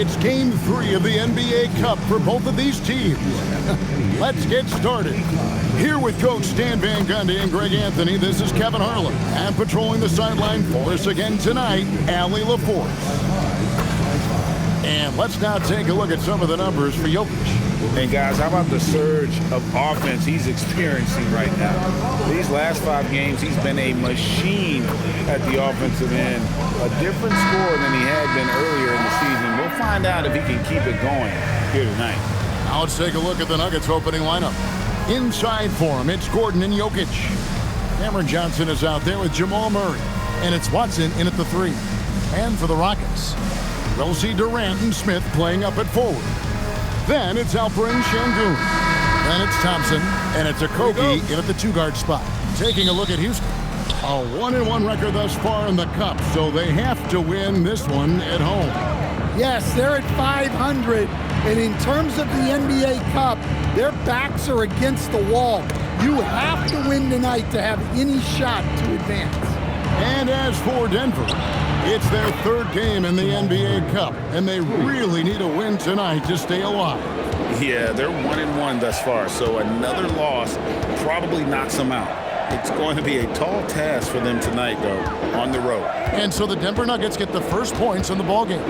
It's Game 3 of the NBA Cup for both of these teams. Let's get started. Here with Coach Stan Van Gundy and Greg Anthony, this is Kevin Harlan. And patrolling the sideline for us again tonight, Allie LaForce. And let's now take a look at some of the numbers for Jokić. And guys, how about the surge of offense he's experiencing right now? These last 5 games, he's been a machine at the offensive end. A different score than he had been earlier in the season. We'll find out if he can keep it going here tonight. Now let's take a look at the Nuggets opening lineup. Inside for him, it's Gordon and Jokić. Cameron Johnson is out there with Jamal Murray. And it's Watson in at the 3. And for the Rockets, we'll see Durant and Smith playing up at forward. Then it's Alperen Şengün. Then it's Thompson. And it's Okogie in at the 2-guard spot. Taking a look at Houston. A 1-1 record thus far in the Cup, so they have to win this one at home. Yes, they're at 500. And in terms of the NBA Cup, their backs are against the wall. You have to win tonight to have any shot to advance. And as for Denver, it's their 3rd game in the NBA Cup, and they really need a win tonight to stay alive. Yeah, they're 1-1 thus far, so another loss probably knocks them out. It's going to be a tall task for them tonight, though, on the road. And so the Denver Nuggets get the first points in the ballgame.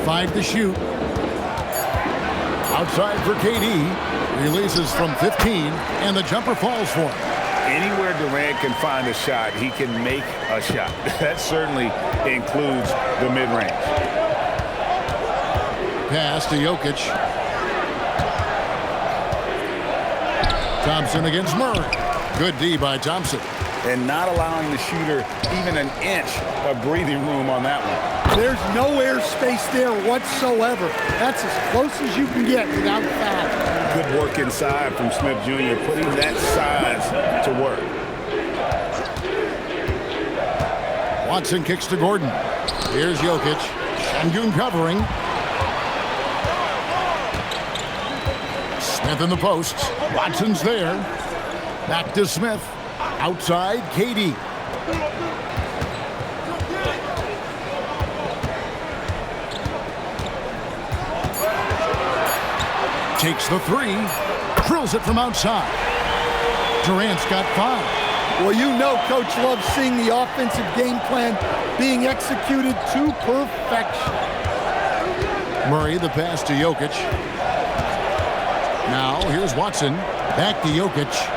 5 to shoot. Outside for KD. Releases from 15, and the jumper falls for him. Anywhere Durant can find a shot, he can make a shot. That certainly includes the mid-range. Pass to Jokić. Thompson against Murray. Good D by Thompson. And not allowing the shooter even an inch of breathing room on that one. There's no airspace there whatsoever. That's as close as you can get without foul. Good work inside from Smith Jr., putting that size to work. Watson kicks to Gordon. Here's Jokić. Şengün covering. Smith in the post. Watson's there. Back to Smith. Outside, KD. Takes the 3. Drills it from outside. Durant's got 5. Well, you know Coach loves seeing the offensive game plan being executed to perfection. Murray, the pass to Jokić. Now, here's Watson. Back to Jokić.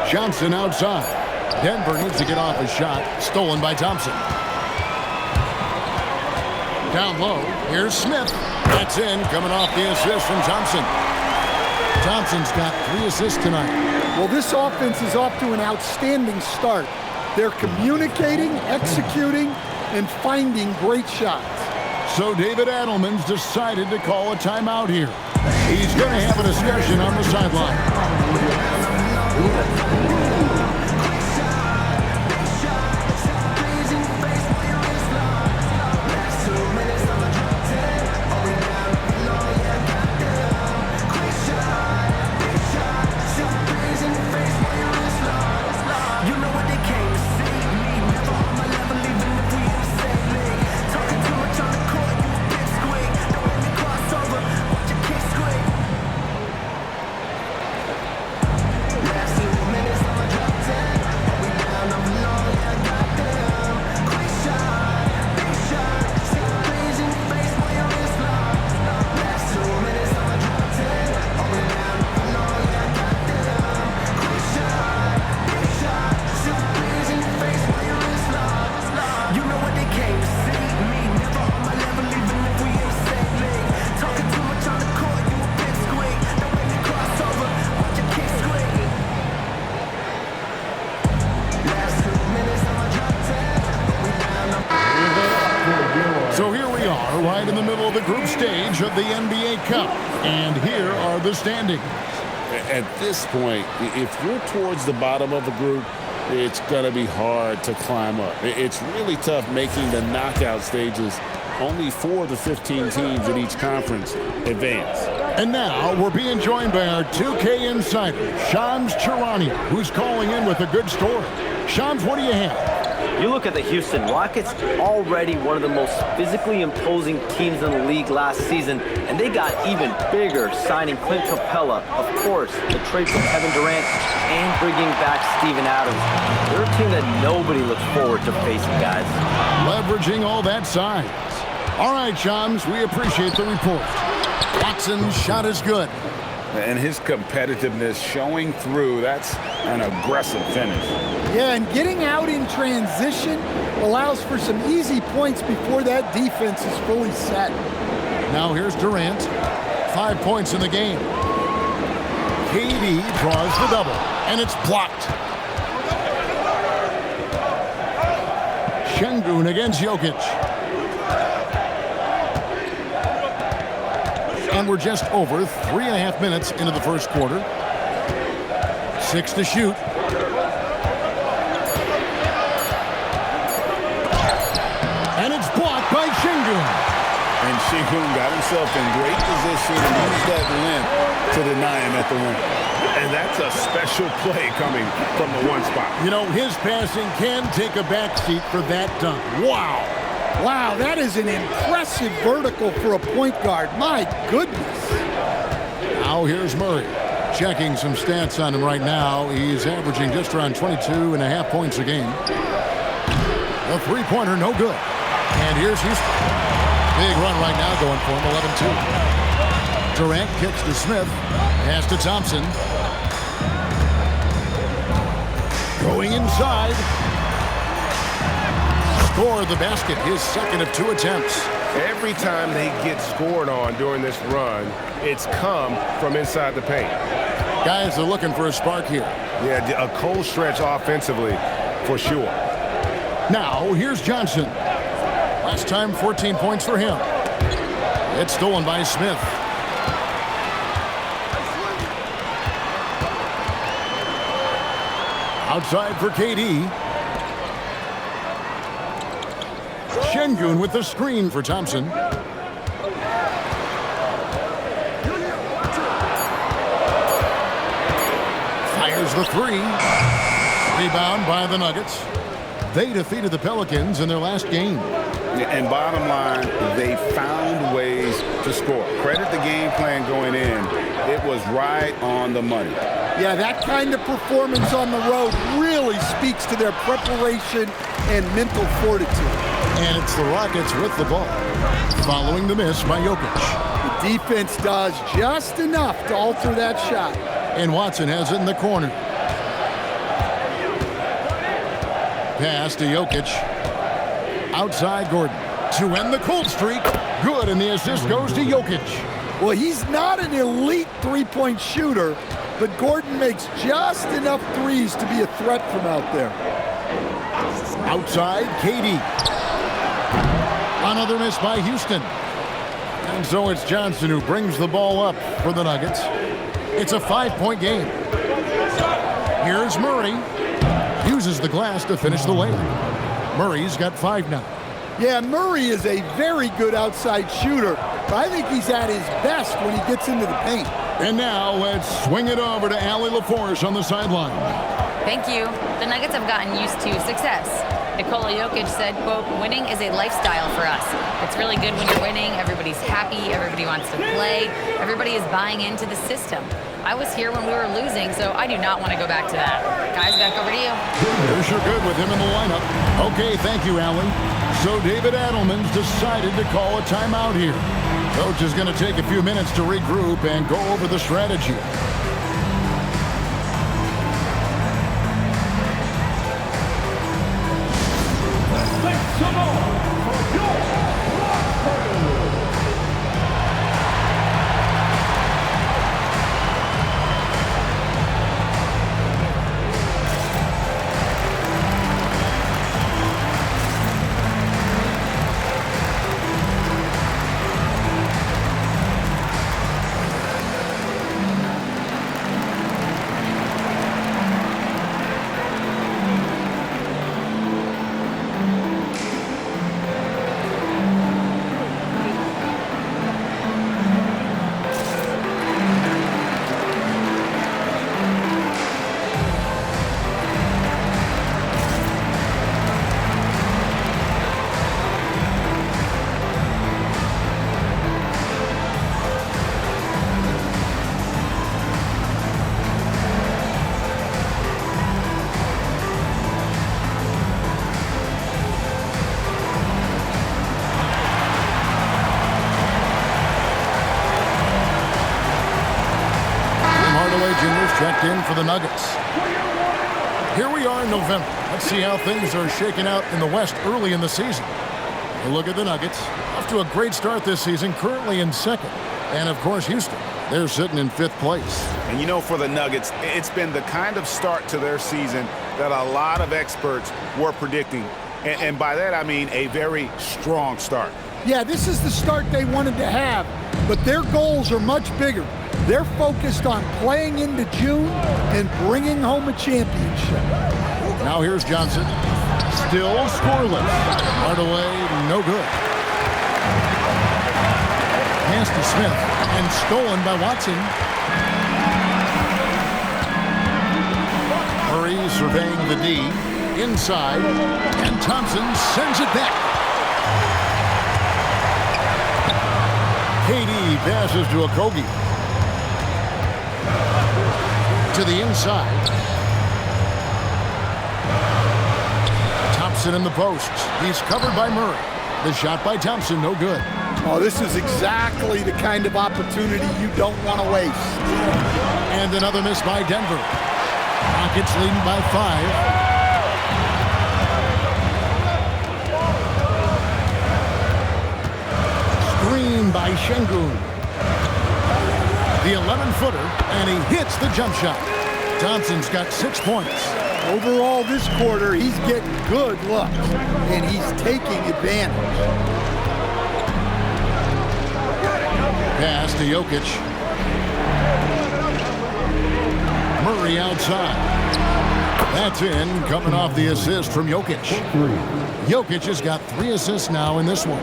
Johnson outside. Denver needs to get off a shot. Stolen by Thompson. Down low. Here's Smith. That's in. Coming off the assist from Thompson. Thompson's got 3 assists tonight. Well, this offense is off to an outstanding start. They're communicating, executing, and finding great shots. So David Adelman's decided to call a timeout here. He's going to have a discussion on the sideline. Right in the middle of the group stage of the NBA Cup. And here are the standings. At this point, if you're towards the bottom of the group, it's going to be hard to climb up. It's really tough making the knockout stages. Only 4 of the 15 teams in each conference advance. And now we're being joined by our 2K insider, Shams Charania, who's calling in with a good story. Shams, what do you have? You look at the Houston Rockets, already one of the most physically imposing teams in the league last season, and they got even bigger signing Clint Capella, of course, the trade for Kevin Durant, and bringing back Steven Adams. They're a team that nobody looks forward to facing, guys. Leveraging all that size. All right, chums, we appreciate the report. Watson's shot is good. And his competitiveness showing through. That's an aggressive finish. Yeah, and getting out in transition allows for some easy points before that defense is fully set. Now here's Durant. 5 points in the game. KD draws the double, and it's blocked. Şengün against Jokić. And we're just over 3.5 minutes into the first quarter. 6 to shoot. And it's blocked by Şengün. And Şengün got himself in great position and used that length to deny him at the rim. And that's a special play coming from the one spot. You know, his passing can take a backseat for that dunk. Wow. Wow, that is an impressive vertical for a point guard. My goodness. Now here's Murray. Checking some stats on him right now. He's averaging just around 22.5 points a game. The three-pointer, no good. And here's Houston. Big run right now going for him, 11-2. Durant kicks to Smith. Pass to Thompson. Going inside. Scored the basket, his second of 2 attempts. Every time they get scored on during this run, it's come from inside the paint. Guys are looking for a spark here. Yeah, a cold stretch offensively, for sure. Now, here's Johnson. Last time, 14 points for him. It's stolen by Smith. Outside for KD. Şengün with the screen for Thompson. Fires the three. Rebound by the Nuggets. They defeated the Pelicans in their last game. And bottom line, they found ways to score. Credit the game plan going in. It was right on the money. Yeah, that kind of performance on the road really speaks to their preparation and mental fortitude. And it's the Rockets with the ball, following the miss by Jokić. The defense does just enough to alter that shot. And Watson has it in the corner. Pass to Jokić. Outside Gordon to end the cold streak. Good, and the assist goes to Jokić. Well, he's not an elite three-point shooter, but Gordon makes just enough threes to be a threat from out there. Outside, KD. Another miss by Houston. And so it's Johnson who brings the ball up for the Nuggets. It's a 5-point game. Here's Murray. Uses the glass to finish the layup. Murray's got 5 now. Yeah, Murray is a very good outside shooter, but I think he's at his best when he gets into the paint. And now let's swing it over to Allie LaForce on the sideline. Thank you. The Nuggets have gotten used to success. Nikola Jokić said, quote, "Winning is a lifestyle for us. It's really good when you're winning. Everybody's happy. Everybody wants to play. Everybody is buying into the system. I was here when we were losing, so I do not want to go back to that." Guys, back over to you. They're sure good with him in the lineup. Okay, thank you, Allie. So David Adelman's decided to call a timeout here. Coach is going to take a few minutes to regroup and go over the strategy. the Nuggets. Here we are in November. Let's see how things are shaking out in the West early in the season. A look at the Nuggets. Off to a great start this season, currently in second. And, of course, Houston. They're sitting in 5th place. And, you know, for the Nuggets, it's been the kind of start to their season that a lot of experts were predicting. And by that, I mean a very strong start. Yeah, this is the start they wanted to have, but their goals are much bigger. They're focused on playing into June and bringing home a championship. Now here's Johnson. Still scoreless. Hardaway, no good. Pass to Smith and stolen by Watson. Murray surveying the D. Inside. And Thompson sends it back. KD passes to Okogie. To the inside. Thompson in the post. He's covered by Murray. The shot by Thompson, no good. Oh, this is exactly the kind of opportunity you don't want to waste. And another miss by Denver. Rockets leading by 5. Screen by Şengün. The 11-footer, and he hits the jump shot. Thompson's got 6 points. Overall, this quarter, he's getting good looks, and he's taking advantage. Pass to Jokić. Murray outside. That's in, coming off the assist from Jokić. Jokić has got 3 assists now in this one.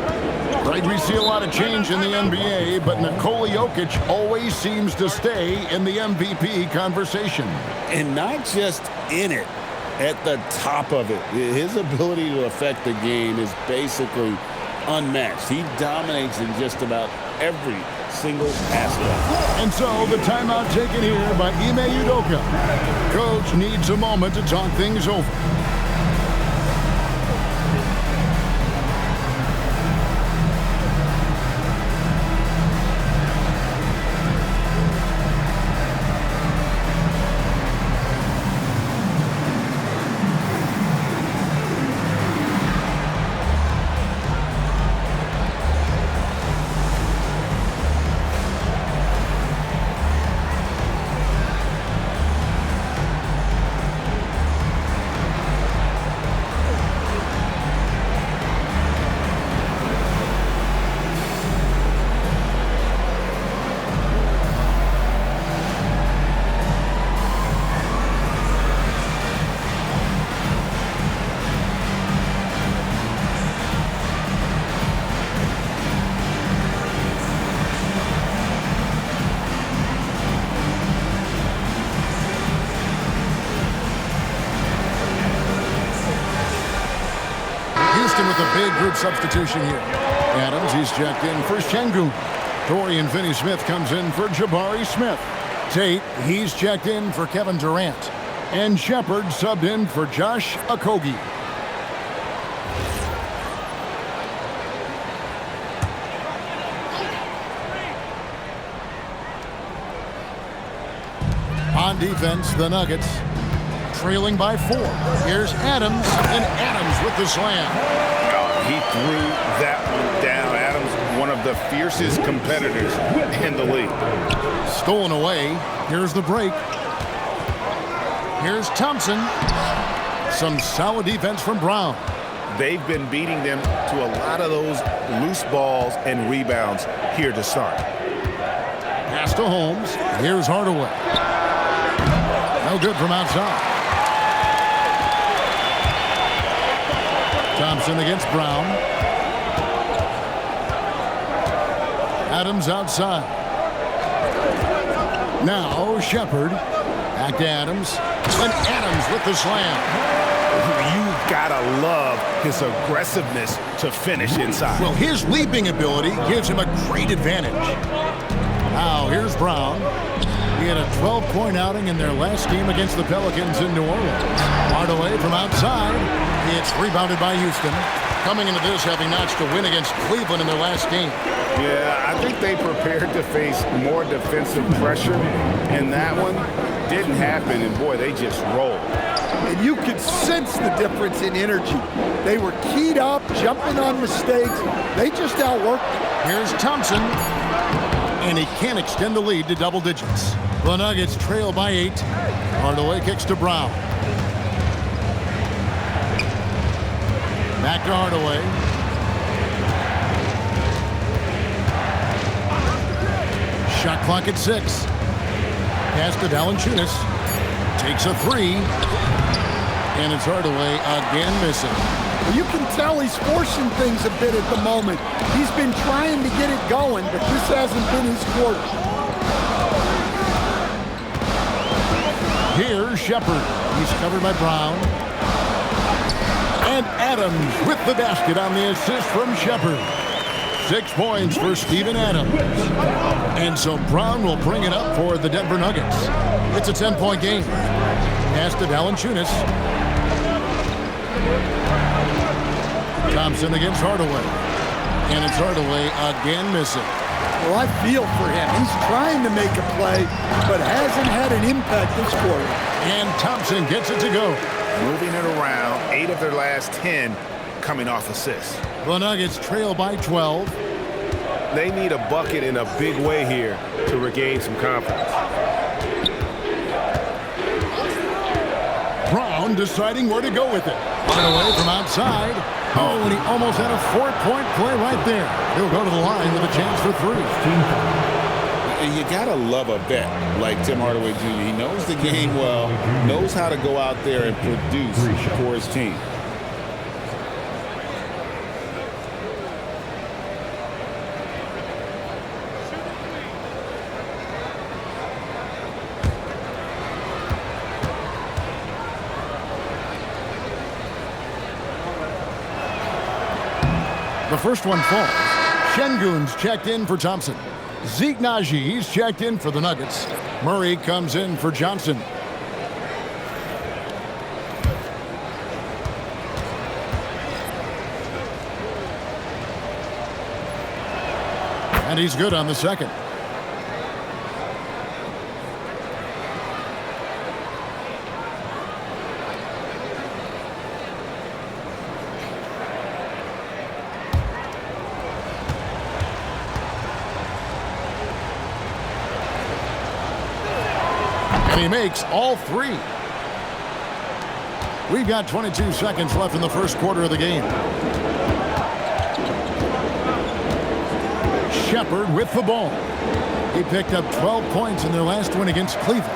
Right, we see a lot of change in the NBA, but Nikola Jokić always seems to stay in the MVP conversation. And not just in it, at the top of it. His ability to affect the game is basically unmatched. He dominates in just about every single aspect. And so the timeout taken here by Ime Udoka. Coach needs a moment to talk things over. With a big group substitution here. Adams, he's checked in for Şengün. Dorian Finney-Smith comes in for Jabari Smith. Tate, he's checked in for Kevin Durant. And Shepard subbed in for Josh Okogie. On defense, the Nuggets trailing by 4. Here's Adams, and Adams with the slam. He threw that one down. Adams, one of the fiercest competitors in the league. Stolen away. Here's the break. Here's Thompson. Some solid defense from Braun. They've been beating them to a lot of those loose balls and rebounds here to start. Pass to Holmes. Here's Hardaway. No good from outside. Thompson against Braun. Adams outside. Now Shepard. Back to Adams. And Adams with the slam. You gotta love his aggressiveness to finish inside. Well, his leaping ability gives him a great advantage. Now here's Braun. He had a 12-point outing in their last game against the Pelicans in New Orleans. Hardaway from outside. It's rebounded by Houston. Coming into this, having notched a win against Cleveland in their last game. Yeah, I think they prepared to face more defensive pressure in that one. It didn't happen, and boy, they just rolled. And you could sense the difference in energy. They were keyed up, jumping on mistakes. They just outworked them. Here's Thompson, and he can't extend the lead to double digits. The Nuggets trail by 8. Hardaway kicks to Braun. Back to Hardaway. Shot clock at 6. Pass to Valanciunas. Takes a 3. And it's Hardaway again missing. You can tell he's forcing things a bit at the moment. He's been trying to get it going, but this hasn't been his quarter. Here's Shepard. He's covered by Braun. And Adams with the basket on the assist from Shepard. 6 points for Steven Adams. And so Braun will bring it up for the Denver Nuggets. It's a 10-point game. Pass to Valanciunas. Thompson against Hardaway. And it's Hardaway again missing. Well, I feel for him. He's trying to make a play, but hasn't had an impact this quarter. And Thompson gets it to go. Moving it around, 8 of their last 10 coming off assists. The Nuggets trail by 12. They need a bucket in a big way here to regain some confidence. Braun deciding where to go with it. Hardaway from outside. Oh, and he almost had a 4-point play right there. He'll go to the line with a chance for 3. You gotta love a vet like Tim Hardaway Jr. He knows the game well, knows how to go out there and produce for his team. The first one falls. Şengün's checked in for Thompson. Zeke Najee's checked in for the Nuggets. Murray comes in for Johnson. And he's good on the second. And he makes all 3. We've got 22 seconds left in the first quarter of the game. Shepard with the ball. He picked up 12 points in their last win against Cleveland.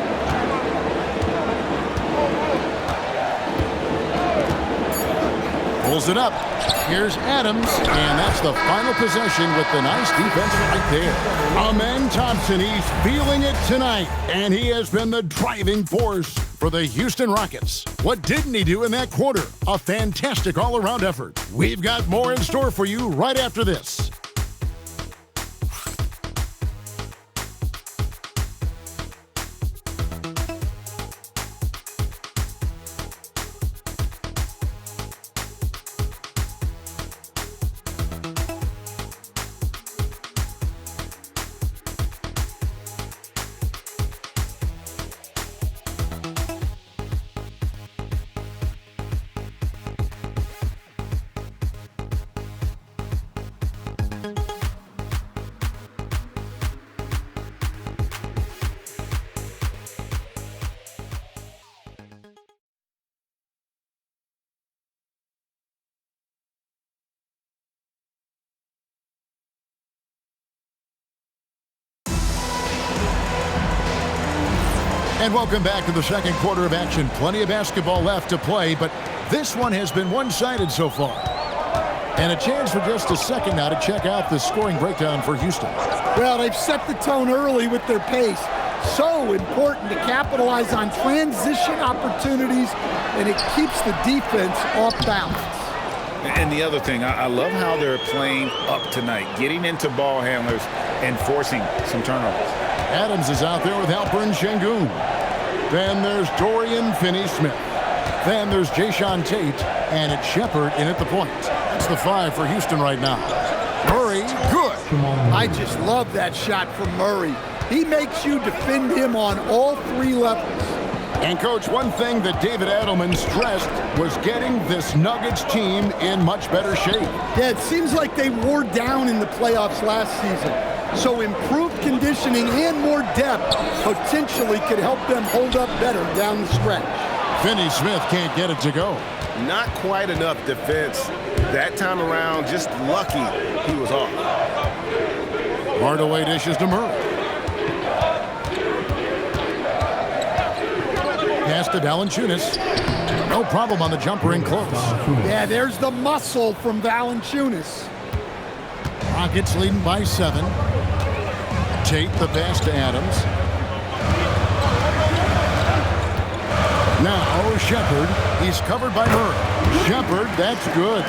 Pulls it up. Here's Adams, and that's the final possession with the nice defense right there. Amen Thompson, he's feeling it tonight, and he has been the driving force for the Houston Rockets. What didn't he do in that quarter? A fantastic all-around effort. We've got more in store for you right after this. And welcome back to the second quarter of action. Plenty of basketball left to play, but this one has been one-sided so far. And a chance for just a second now to check out the scoring breakdown for Houston. Well, they've set the tone early with their pace. So important to capitalize on transition opportunities, and it keeps the defense off balance. And the other thing, I love how they're playing up tonight, getting into ball handlers and forcing some turnovers. Adams is out there with Alperen Şengün. Then there's Dorian Finney-Smith. Then there's Jae'Sean Tate, and it's Shepard in at the point. That's the 5 for Houston right now. Murray, good. I just love that shot from Murray. He makes you defend him on all three levels. And, Coach, one thing that David Adelman stressed was getting this Nuggets team in much better shape. Yeah, it seems like they wore down in the playoffs last season. So improved conditioning and more depth potentially could help them hold up better down the stretch. Finney Smith can't get it to go. Not quite enough defense. That time around, just lucky he was off. Hardaway dishes to Murray. Pass to Valanciunas. No problem on the jumper in close. Yeah, there's the muscle from Valanciunas. Rockets leading by 7. Tate the pass to Adams. Now Shepard. He's covered by Murray. Shepard, that's good.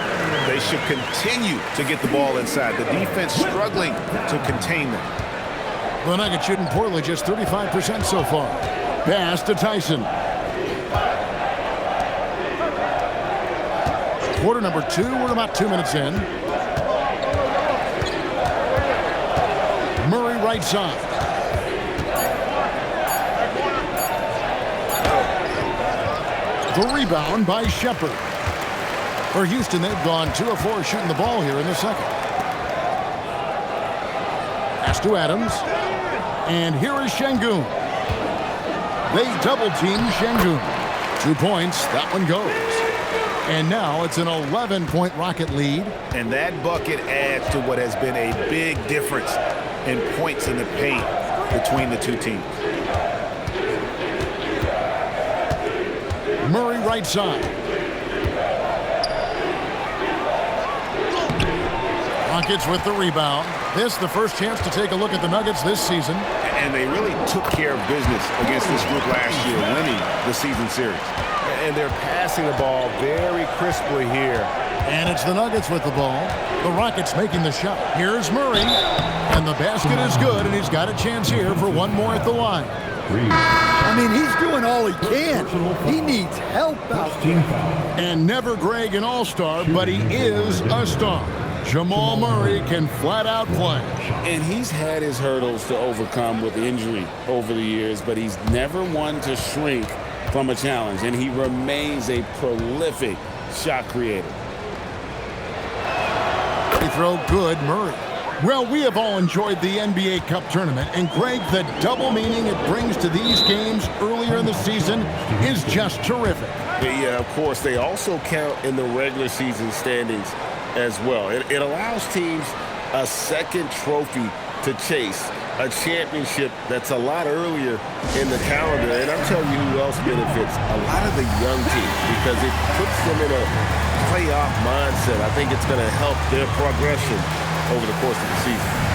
They should continue to get the ball inside. The defense struggling to contain them. The Nuggets shooting poorly, just 35% so far. Pass to Tyson. Quarter number 2. We're about 2 minutes in. Murray right side. The rebound by Shepard. For Houston, they've gone 2 of 4 shooting the ball here in the second. Pass to Adams. And here is Şengün. They double-team Şengün. 2 points. That one goes. And now it's an 11-point Rocket lead. And that bucket adds to what has been a big difference in points in the paint between the two teams. Murray right side. Rockets with the rebound. This the first chance to take a look at the Nuggets this season. And they really took care of business against this group last year, winning the season series. And they're passing the ball very crisply here. And it's the Nuggets with the ball. The Rockets making the shot. Here's Murray. And the basket is good, and he's got a chance here for one more at the line. I mean, he's doing all he can. He needs help out there. And never Greg an all-star, but he is a star. Jamal Murray can flat out play. And he's had his hurdles to overcome with injury over the years, but he's never one to shrink from a challenge, and he remains a prolific shot creator. They throw good, Murray. Well, we have all enjoyed the NBA Cup tournament, and Greg, the double meaning it brings to these games earlier in the season is just terrific. Yeah, of course, they also count in the regular season standings as well. It allows teams a second trophy to chase, a championship that's a lot earlier in the calendar. And I'm telling you who else benefits, a lot of the young teams, because it puts them in a playoff mindset. I think it's going to help their progression over the course of the season.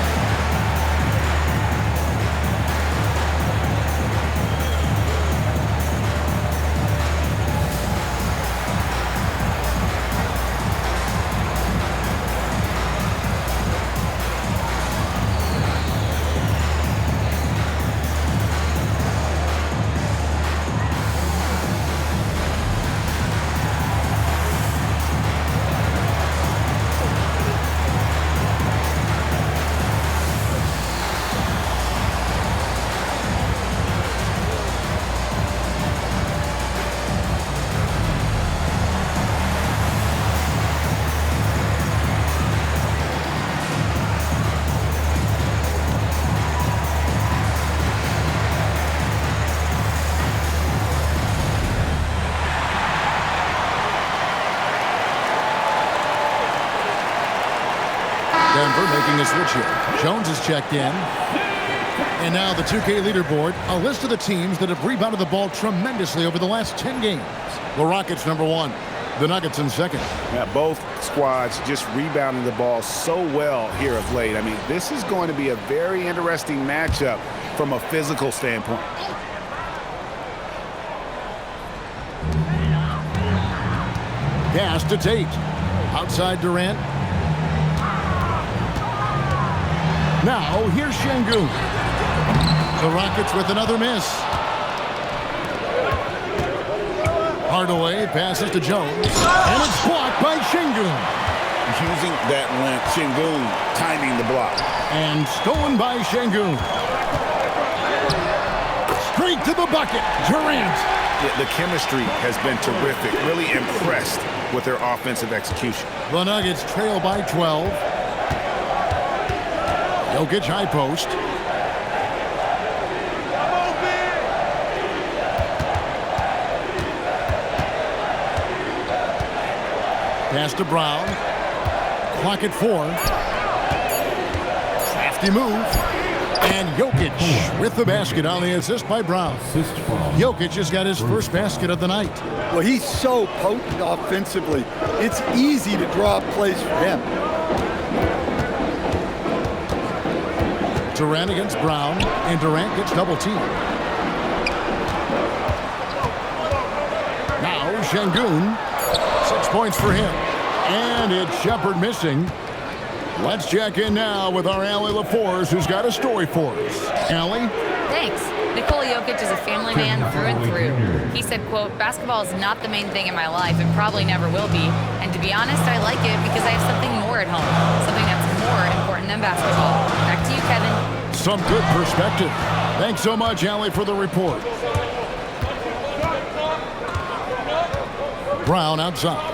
Denver making a switch here. Jones is checked in. And now the 2K leaderboard, a list of the teams that have rebounded the ball tremendously over the last 10 games. The Rockets number 1. The Nuggets in second. Now, both squads just rebounding the ball so well here of late. I mean, this is going to be a very interesting matchup from a physical standpoint. Pass to Tate. Outside Durant. Now, here's Şengün. The Rockets with another miss. Hardaway passes to Jones. And it's blocked by Şengün. Using that length, Şengün timing the block. And stolen by Şengün. Straight to the bucket. Durant. The chemistry has been terrific. Really impressed with their offensive execution. The Nuggets trail by 12. Jokić high post. Pass to Braun. Clock at 4. Crafty move. And Jokić with the basket on the assist by Braun. Jokić has got his first basket of the night. Well, he's so potent offensively. It's easy to draw up plays for him. Durant against Braun, and Durant gets double teamed. Now Şengün, 6 points for him. And it's Shepard missing. Let's check in now with our Allie LaForce, who's got a story for us. Allie? Thanks. Nikola Jokić is a family man through and through. He said, quote, "Basketball is not the main thing in my life and probably never will be. And to be honest, I like it because I have something more at home, something that's more important than basketball." Back to you, Kevin. Some good perspective. Thanks so much, Allie, for the report. Braun outside.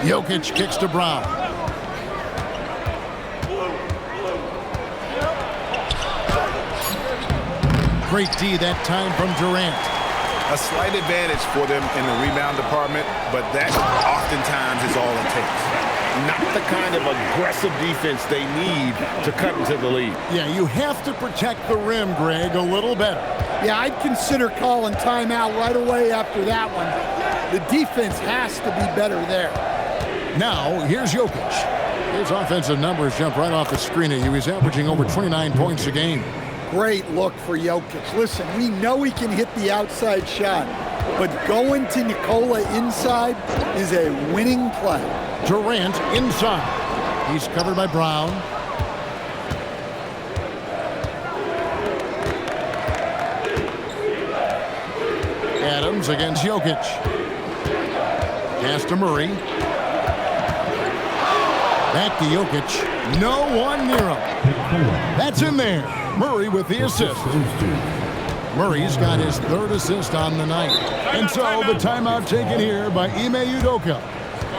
Jokić kicks to Braun. Great D that time from Durant. A slight advantage for them in the rebound department, but that oftentimes is all it takes. Not the kind of aggressive defense they need to cut into the lead. Yeah, you have to protect the rim, Greg, a little better. Yeah, I'd consider calling timeout right away after that one. The defense has to be better there. Now, here's Jokić. His offensive numbers jump right off the screen at you. He's averaging over 29 points a game. Great look for Jokić. Listen, we know he can hit the outside shot, but going to Nikola inside is a winning play. Durant inside. He's covered by Braun. Adams against Jokić. Pass to Murray. Back to Jokić. No one near him. That's in there. Murray with the assist. Murray's got his third assist on the night. And so the timeout taken here by Ime Udoka.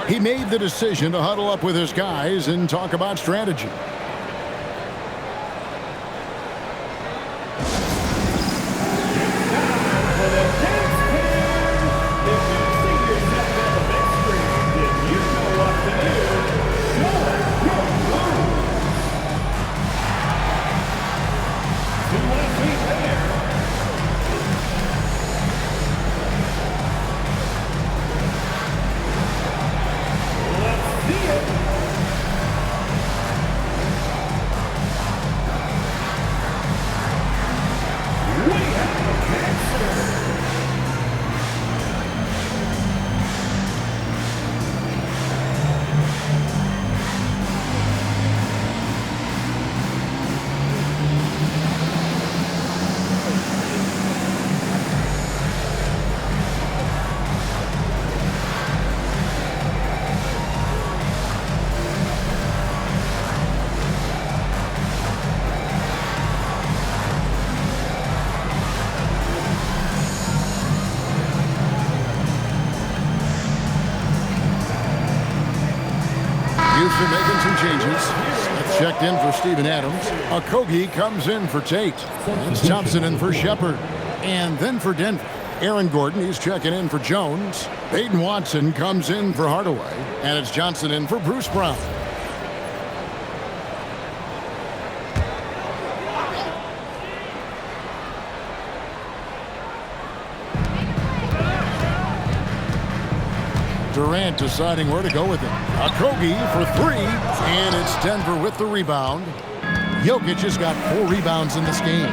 He made the decision to huddle up with his guys and talk about strategy. Houston making some changes. That's checked in for Steven Adams. Okogie comes in for Tate. It's Thompson in for Shepard. And then for Denver, Aaron Gordon, he's checking in for Jones. Peyton Watson comes in for Hardaway. And it's Johnson in for Bruce Brown. Durant deciding where to go with it. Okogie for 3, and it's Denver with the rebound. Jokić has got 4 rebounds in this game.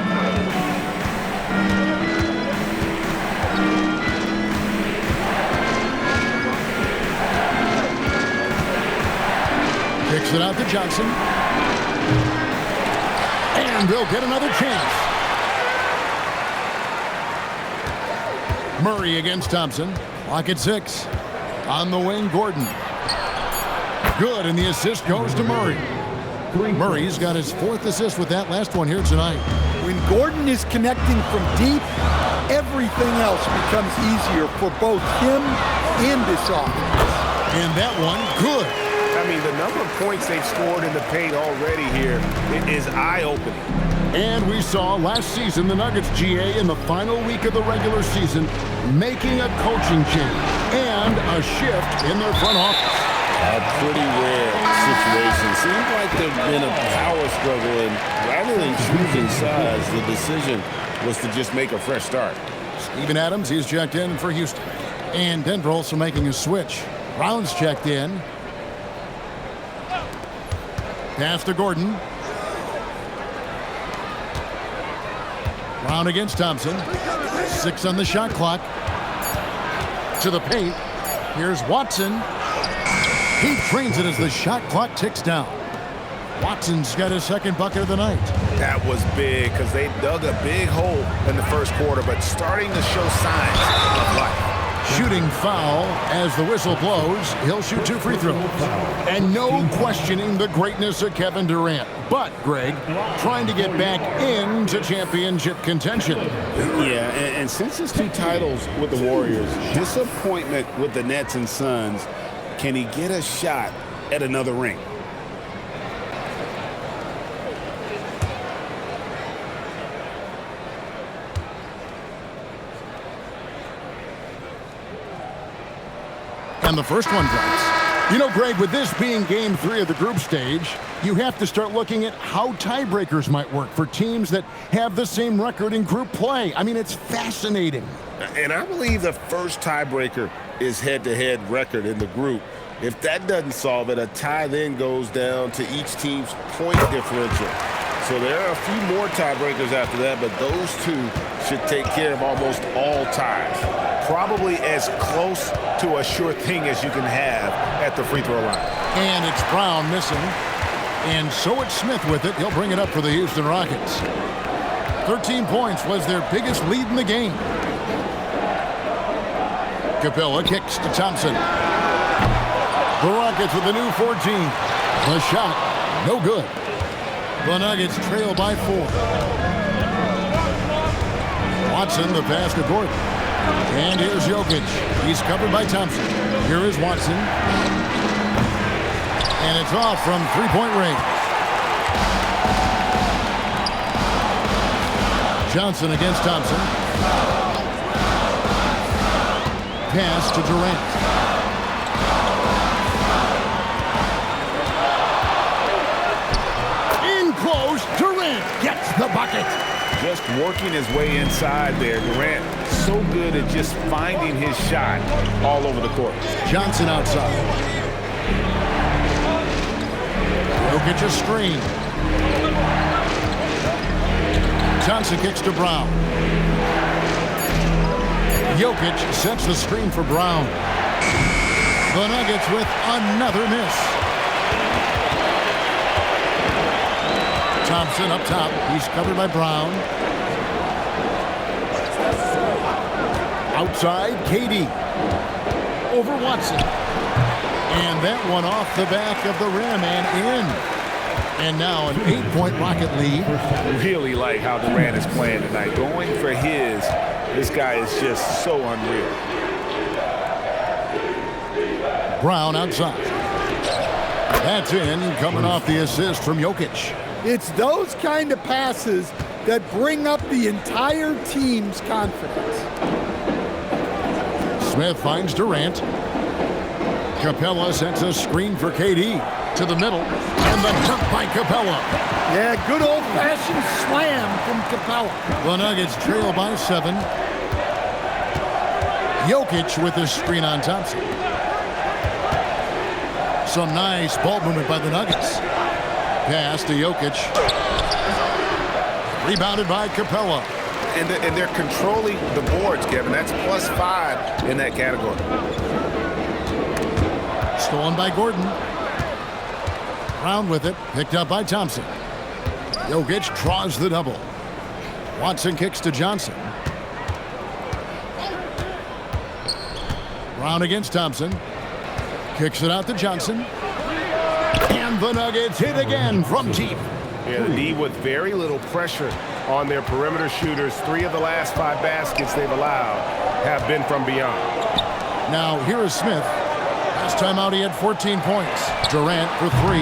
Kicks it out to Johnson. And they'll get another chance. Murray against Thompson. Clock at 6. On the wing, Gordon. Good, and the assist goes to Murray. Murray's got his 4th assist with that last one here tonight. When Gordon is connecting from deep, everything else becomes easier for both him and this offense. And that one, good. I mean, the number of points they've scored in the paint already here is eye-opening. And we saw last season the Nuggets, GA, in the final week of the regular season, making a coaching change and a shift in their front office. A pretty rare situation. Seems like there's been a power struggle, and rather than choosing sides, the decision was to just make a fresh start. Steven Adams, he's checked in for Houston. And Denver also making a switch. Brown's checked in. Pass to Gordon. Brown against Thompson. 6 on the shot clock. To the paint. Here's Watson. He trains it as the shot clock ticks down. Watson's got his 2nd bucket of the night. That was big because they dug a big hole in the first quarter, but starting to show signs of life. Shooting foul as the whistle blows. He'll shoot 2 free throws. And no questioning the greatness of Kevin Durant. But, Greg, trying to get back into championship contention. Yeah, and since his 2 titles with the Warriors, disappointment with the Nets and Suns, can he get a shot at another ring? And the first one drops. You know, Greg, with this being game 3 of the group stage, you have to start looking at how tiebreakers might work for teams that have the same record in group play. I mean, it's fascinating. And I believe the first tiebreaker is head-to-head record in the group. If that doesn't solve it, a tie then goes down to each team's point differential. So there are a few more tiebreakers after that, but those 2 should take care of almost all ties. Probably as close to a sure thing as you can have at the free throw line. And it's Brown missing. And so it's Smith with it. He'll bring it up for the Houston Rockets. 13 points was their biggest lead in the game. Capella kicks to Thompson. The Rockets with a new 14. The shot, no good. The Nuggets trail by 4. Watson, the pass to Gordon. And here's Jokić. He's covered by Thompson. Here is Watson. And it's off from 3-point range. Johnson against Thompson. Pass to Durant. In close, Durant gets the bucket. Just working his way inside there. Durant so good at just finding his shot all over the court. Johnson outside. Jokić a screen. Johnson kicks to Brown. Jokić sets the screen for Brown. The Nuggets with another miss. Thompson up top. He's covered by Brown. Outside, KD. Over Watson. And that one off the back of the rim and in. And now an 8-point Rocket lead. Really like how Durant is playing tonight. Going for his, this guy is just so unreal. Brown outside. That's in, coming off the assist from Jokić. It's those kind of passes that bring up the entire team's confidence. Smith finds Durant. Capella sets a screen for KD. To the middle, and the dunk by Capella. Yeah, good old-fashioned slam from Capella. The Nuggets trail by 7. Jokić with the screen on Thompson. Some nice ball movement by the Nuggets. Pass to Jokić. Rebounded by Capella. And they're controlling the boards, Kevin. That's +5 in that category. Stolen by Gordon. Brown with it, picked up by Thompson. Jokić draws the double. Watson kicks to Johnson. Brown against Thompson. Kicks it out to Johnson. And the Nuggets hit again from deep. Yeah, the D with very little pressure on their perimeter shooters. 3 of the last 5 baskets they've allowed have been from beyond. Now here is Smith. Last time out he had 14 points. Durant for 3.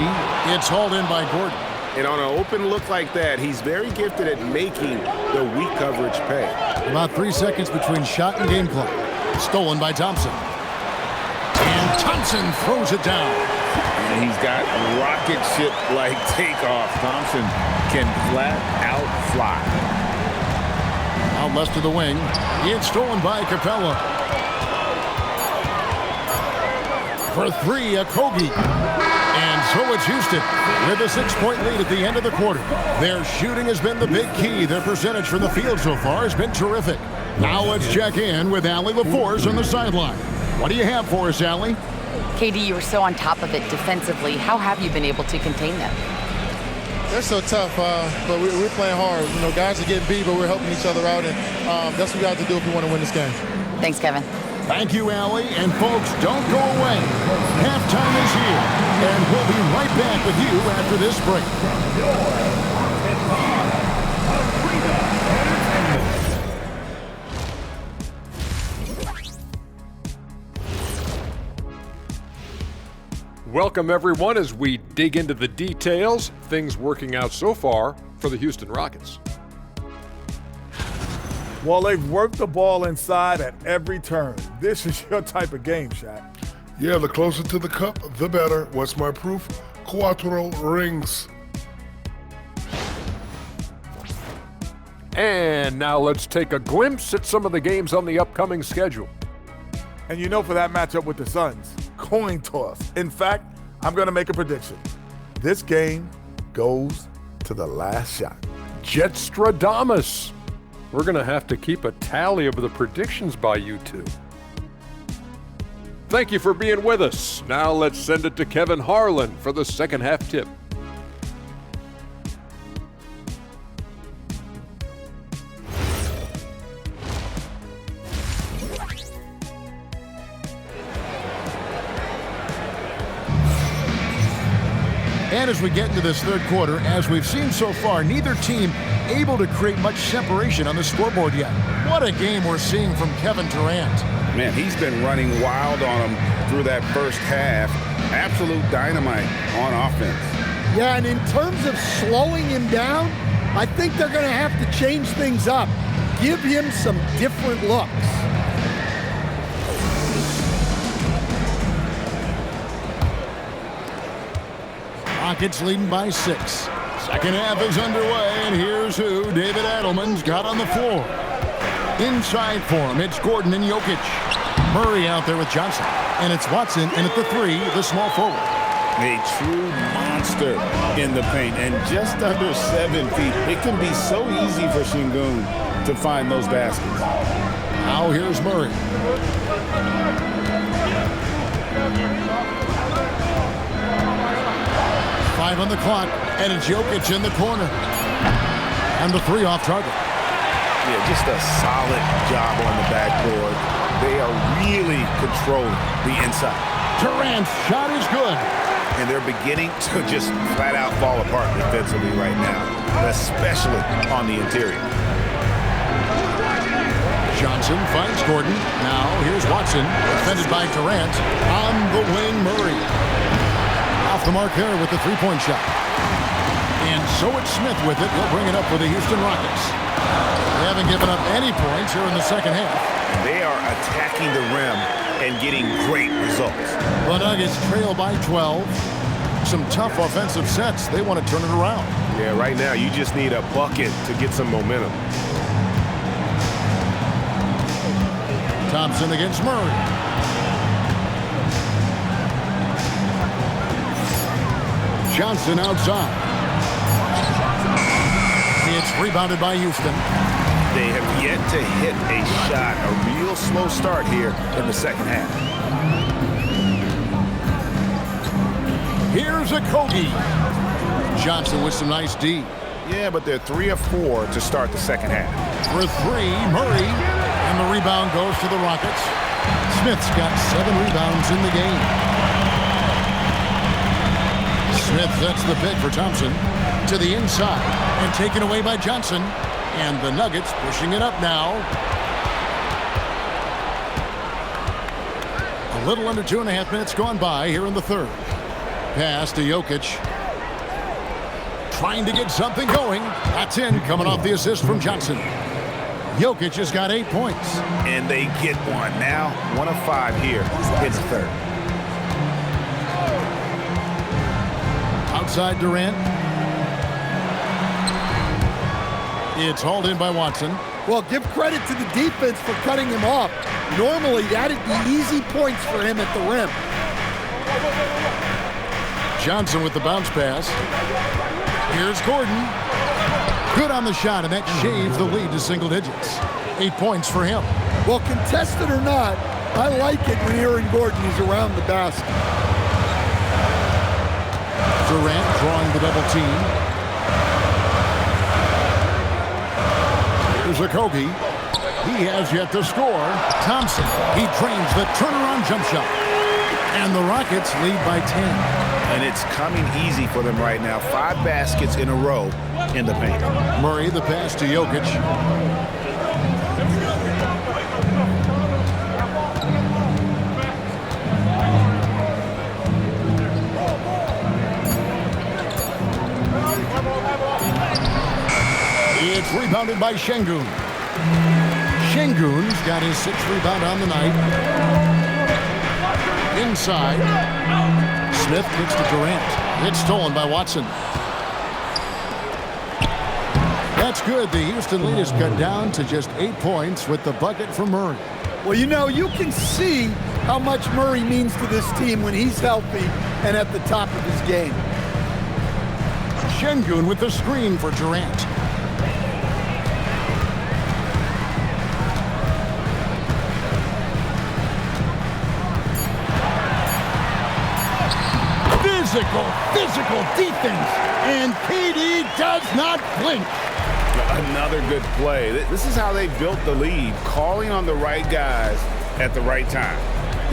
It's hauled in by Gordon. And on an open look like that, he's very gifted at making the weak coverage pay. About 3 seconds between shot and game clock. Stolen by Thompson. And Thompson throws it down. And he's got rocket ship-like takeoff. Thompson can flat out fly. Out left to the wing. It's stolen by Capella. For 3, Okogie. And so it's Houston with a 6-point lead at the end of the quarter. Their shooting has been the big key. Their percentage from the field so far has been terrific. Now let's check in with Allie LaForce on the sideline. What do you have for us, Allie? KD, you were so on top of it defensively. How have you been able to contain them? They're so tough, but we're playing hard. You know, guys are getting beat, but we're helping each other out, and that's what we got to do if we want to win this game. Thanks, Kevin. Thank you, Allie. And folks, don't go away. Halftime is here, and we'll be right back with you after this break. Welcome, everyone, as we dig into the details. Things working out so far for the Houston Rockets. Well, they've worked the ball inside at every turn. This is your type of game, Shaq. Yeah, the closer to the cup, the better. What's my proof? Cuatro rings. And now let's take a glimpse at some of the games on the upcoming schedule. And you know, for that matchup with the Suns, coin toss. In fact, I'm going to make a prediction. This game goes to the last shot. Jetstradamus. We're going to have to keep a tally of the predictions by you two. Thank you for being with us. Now let's send it to Kevin Harlan for the second half tip. And as we get into this third quarter, as we've seen so far, neither team able to create much separation on the scoreboard yet. What a game we're seeing from Kevin Durant. Man, he's been running wild on him through that first half. Absolute dynamite on offense. Yeah, and in terms of slowing him down, I think they're going to have to change things up. Give him some different looks. Rockets leading by 6. Second half is underway, and here's who David Adelman's got on the floor. Inside for him, it's Gordon and Jokić. Murray out there with Johnson. And it's Watson, and at the 3, the small forward. A true monster in the paint, and just under 7 feet. It can be so easy for Şengün to find those baskets. Now here's Murray. Five on the clock, and it's Jokić in the corner. And the 3 off target. Yeah, just a solid job on the backboard. They are really controlling the inside. Durant's shot is good. And they're beginning to just flat out fall apart defensively right now, especially on the interior. Johnson finds Gordon. Now here's Watson, defended by Durant. On the wing, Murray. Off the mark there with the 3-point shot. And so it's Smith with it. He'll bring it up for the Houston Rockets. They haven't given up any points here in the second half. They are attacking the rim and getting great results. The Nuggets trail by 12. Some tough offensive sets. They want to turn it around. Yeah, right now you just need a bucket to get some momentum. Thompson against Murray. Johnson outside. It's rebounded by Houston. They have yet to hit a shot. A real slow start here in the second half. Here's Okogie. Johnson with some nice D. Yeah, but they're 3 of 4 to start the second half. For 3, Murray. And the rebound goes to the Rockets. Smith's got 7 rebounds in the game. Smith sets the pick for Thompson to the inside and taken away by Johnson. And the Nuggets pushing it up now. A little under 2.5 minutes gone by here in the third. Pass to Jokić. Trying to get something going. That's in, coming off the assist from Johnson. Jokić has got 8 points. And they get one. Now 1 of 5 here in the third. Outside Durant. It's hauled in by Watson. Well, give credit to the defense for cutting him off. Normally, that'd be easy points for him at the rim. Johnson with the bounce pass. Here's Gordon. Good on the shot, and that shaves the lead to single digits. 8 points for him. Well, contested or not, I like it when Aaron Gordon is around the basket. Durant drawing the double team. Here's Okogie. He has yet to score. Thompson, he drains the turnaround jump shot. And the Rockets lead by 10. And it's coming easy for them right now. 5 baskets in a row in the paint. Murray, the pass to Jokić. It's rebounded by Şengün. Şengün's got his 6th rebound on the night. Inside. Smith kicks to Durant. It's stolen by Watson. That's good. The Houston lead is cut down to just 8 points with the bucket from Murray. Well, you know, you can see how much Murray means to this team when he's healthy and at the top of his game. Şengün with the screen for Durant. Physical defense, and KD does not flinch. Another good play. This is how they built the lead, calling on the right guys at the right time.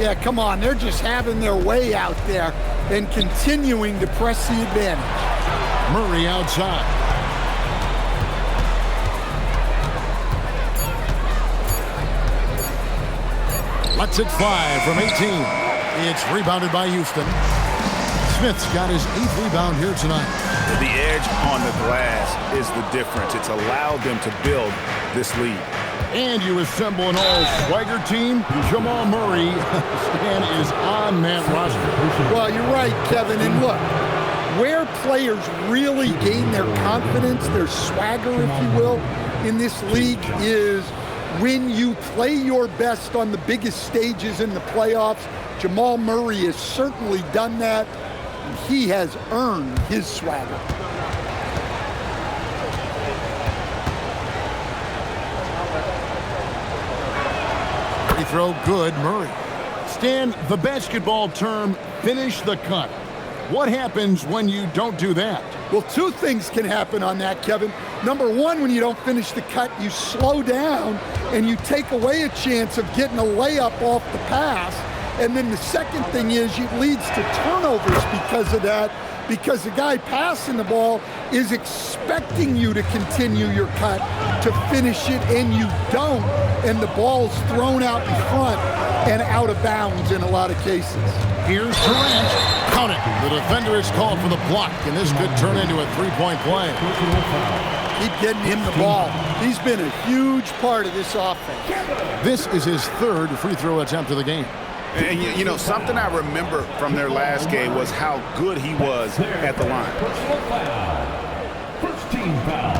Yeah, come on. They're just having their way out there and continuing to press the advantage. Murray outside. Lets it fly from 18. It's rebounded by Houston. Smith's got his 8th rebound here tonight. The edge on the glass is the difference. It's allowed them to build this lead. And you assemble an all-swagger team. Jamal Murray, Stan, is on that roster. Well, you're right, Kevin. And look, where players really gain their confidence, their swagger, if you will, in this league is when you play your best on the biggest stages in the playoffs. Jamal Murray has certainly done that. He has earned his swagger. Free throw good, Murray. Stan, the basketball term, finish the cut. What happens when you don't do that? Well, 2 things can happen on that, Kevin. Number 1, when you don't finish the cut, you slow down and you take away a chance of getting a layup off the pass. And then the second thing is it leads to turnovers because of that, because the guy passing the ball is expecting you to continue your cut, to finish it, and you don't, and the ball's thrown out in front and out of bounds in a lot of cases. Here's Durant. Count it. The defender is called for the block, and this could turn into a 3-point play. Keep getting him the ball. He's been a huge part of this offense. This is his 3rd free throw attempt of the game. And you know, something I remember from their last game was how good he was at the line. First team foul.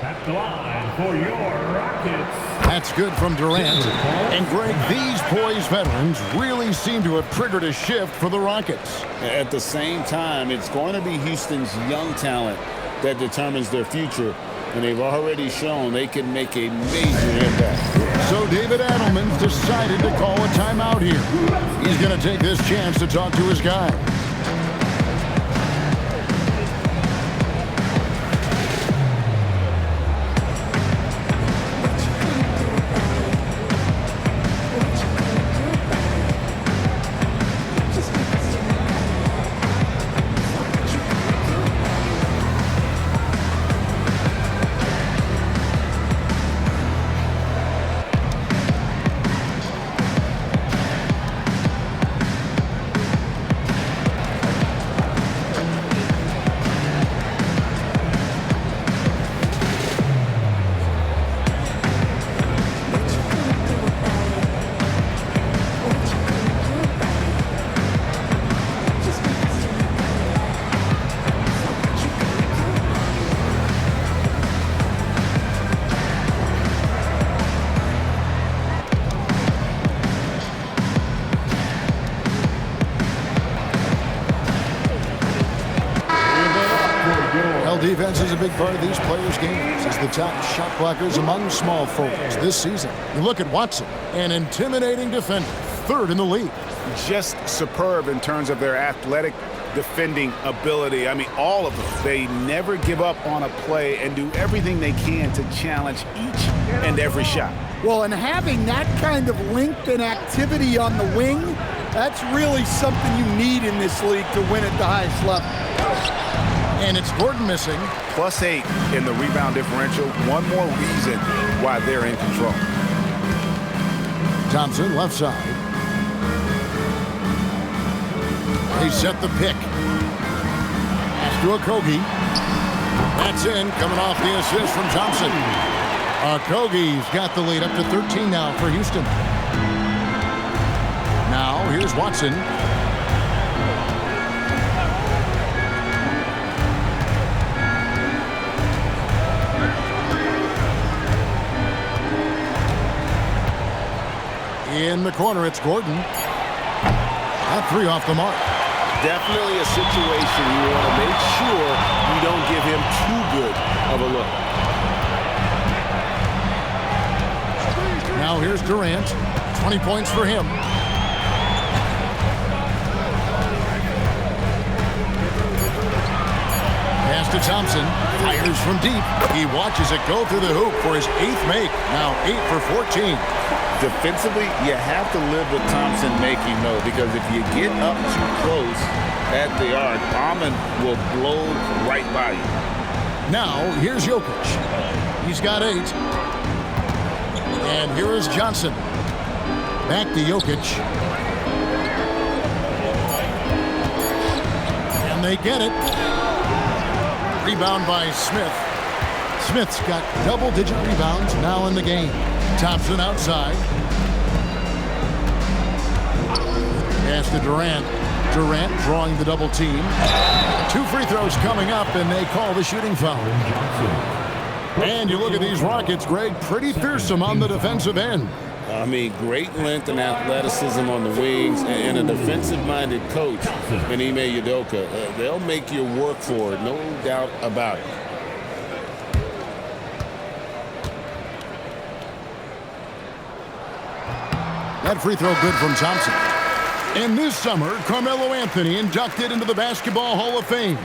At the line for your Rockets. That's good from Durant. And Greg, these poised veterans really seem to have triggered a shift for the Rockets. At the same time, it's going to be Houston's young talent that determines their future. And they've already shown they can make a major impact. So David Adelman's decided to call a timeout here. He's going to take this chance to talk to his guy. defense is a big part of these players' games as the top shot blockers among small forwards this season. You look at Watson, an intimidating defender, third in the league. Just superb in terms of their athletic defending ability. I mean, all of them. They never give up on a play and do everything they can to challenge each and every shot. Well, and having that kind of length and activity on the wing, that's really something you need in this league to win at the highest level. And it's Gordon missing. +8 in the rebound differential. One more reason why they're in control. Thompson, left side. They set the pick. Pass to Okogie. That's in, coming off the assist from Thompson. Okogie's got the lead up to 13 now for Houston. Now, here's Watson. In the corner, it's Gordon. That three off the mark. Definitely a situation you want to make sure you don't give him too good of a look. Now here's Durant. 20 points for him. Pass to Thompson. Fires from deep. He watches it go through the hoop for his 8th make. Now 8 for 14. Defensively, you have to live with Thompson making though, because if you get up too close at the arc, Almond will blow right by you. Now, here's Jokić. He's got 8. And here is Johnson. Back to Jokić. And they get it. Rebound by Smith. Smith's got double-digit rebounds now in the game. Thompson outside. Pass to Durant. Durant drawing the double team. 2 free throws coming up, and they call the shooting foul. And you look at these Rockets, Greg, pretty fearsome on the defensive end. I mean, great length and athleticism on the wings, and a defensive-minded coach in Ime Udoka. They'll make you work for it, no doubt about it. That free throw good from Thompson. And this summer, Carmelo Anthony inducted into the Basketball Hall of Fame.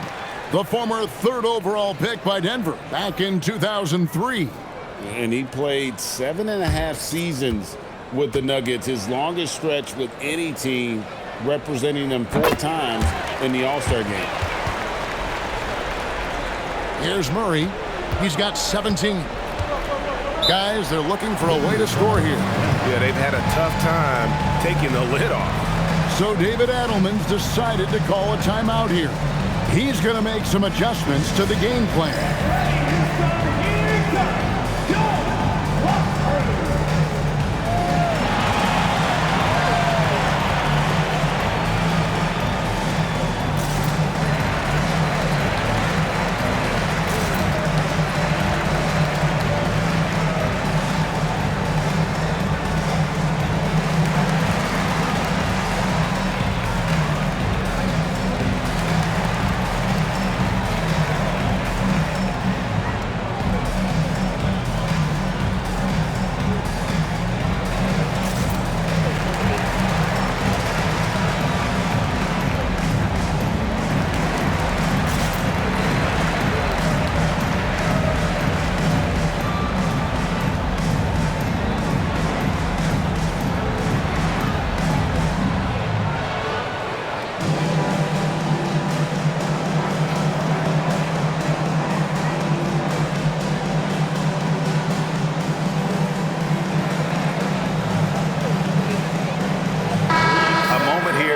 The former 3rd overall pick by Denver back in 2003. And he played 7.5 seasons with the Nuggets, his longest stretch with any team, representing them 4 times in the All-Star game. Here's Murray. He's got 17. Guys, they're looking for a way to score here. Yeah, they've had a tough time taking the lid off. So David Adelman's decided to call a timeout here. He's going to make some adjustments to the game plan.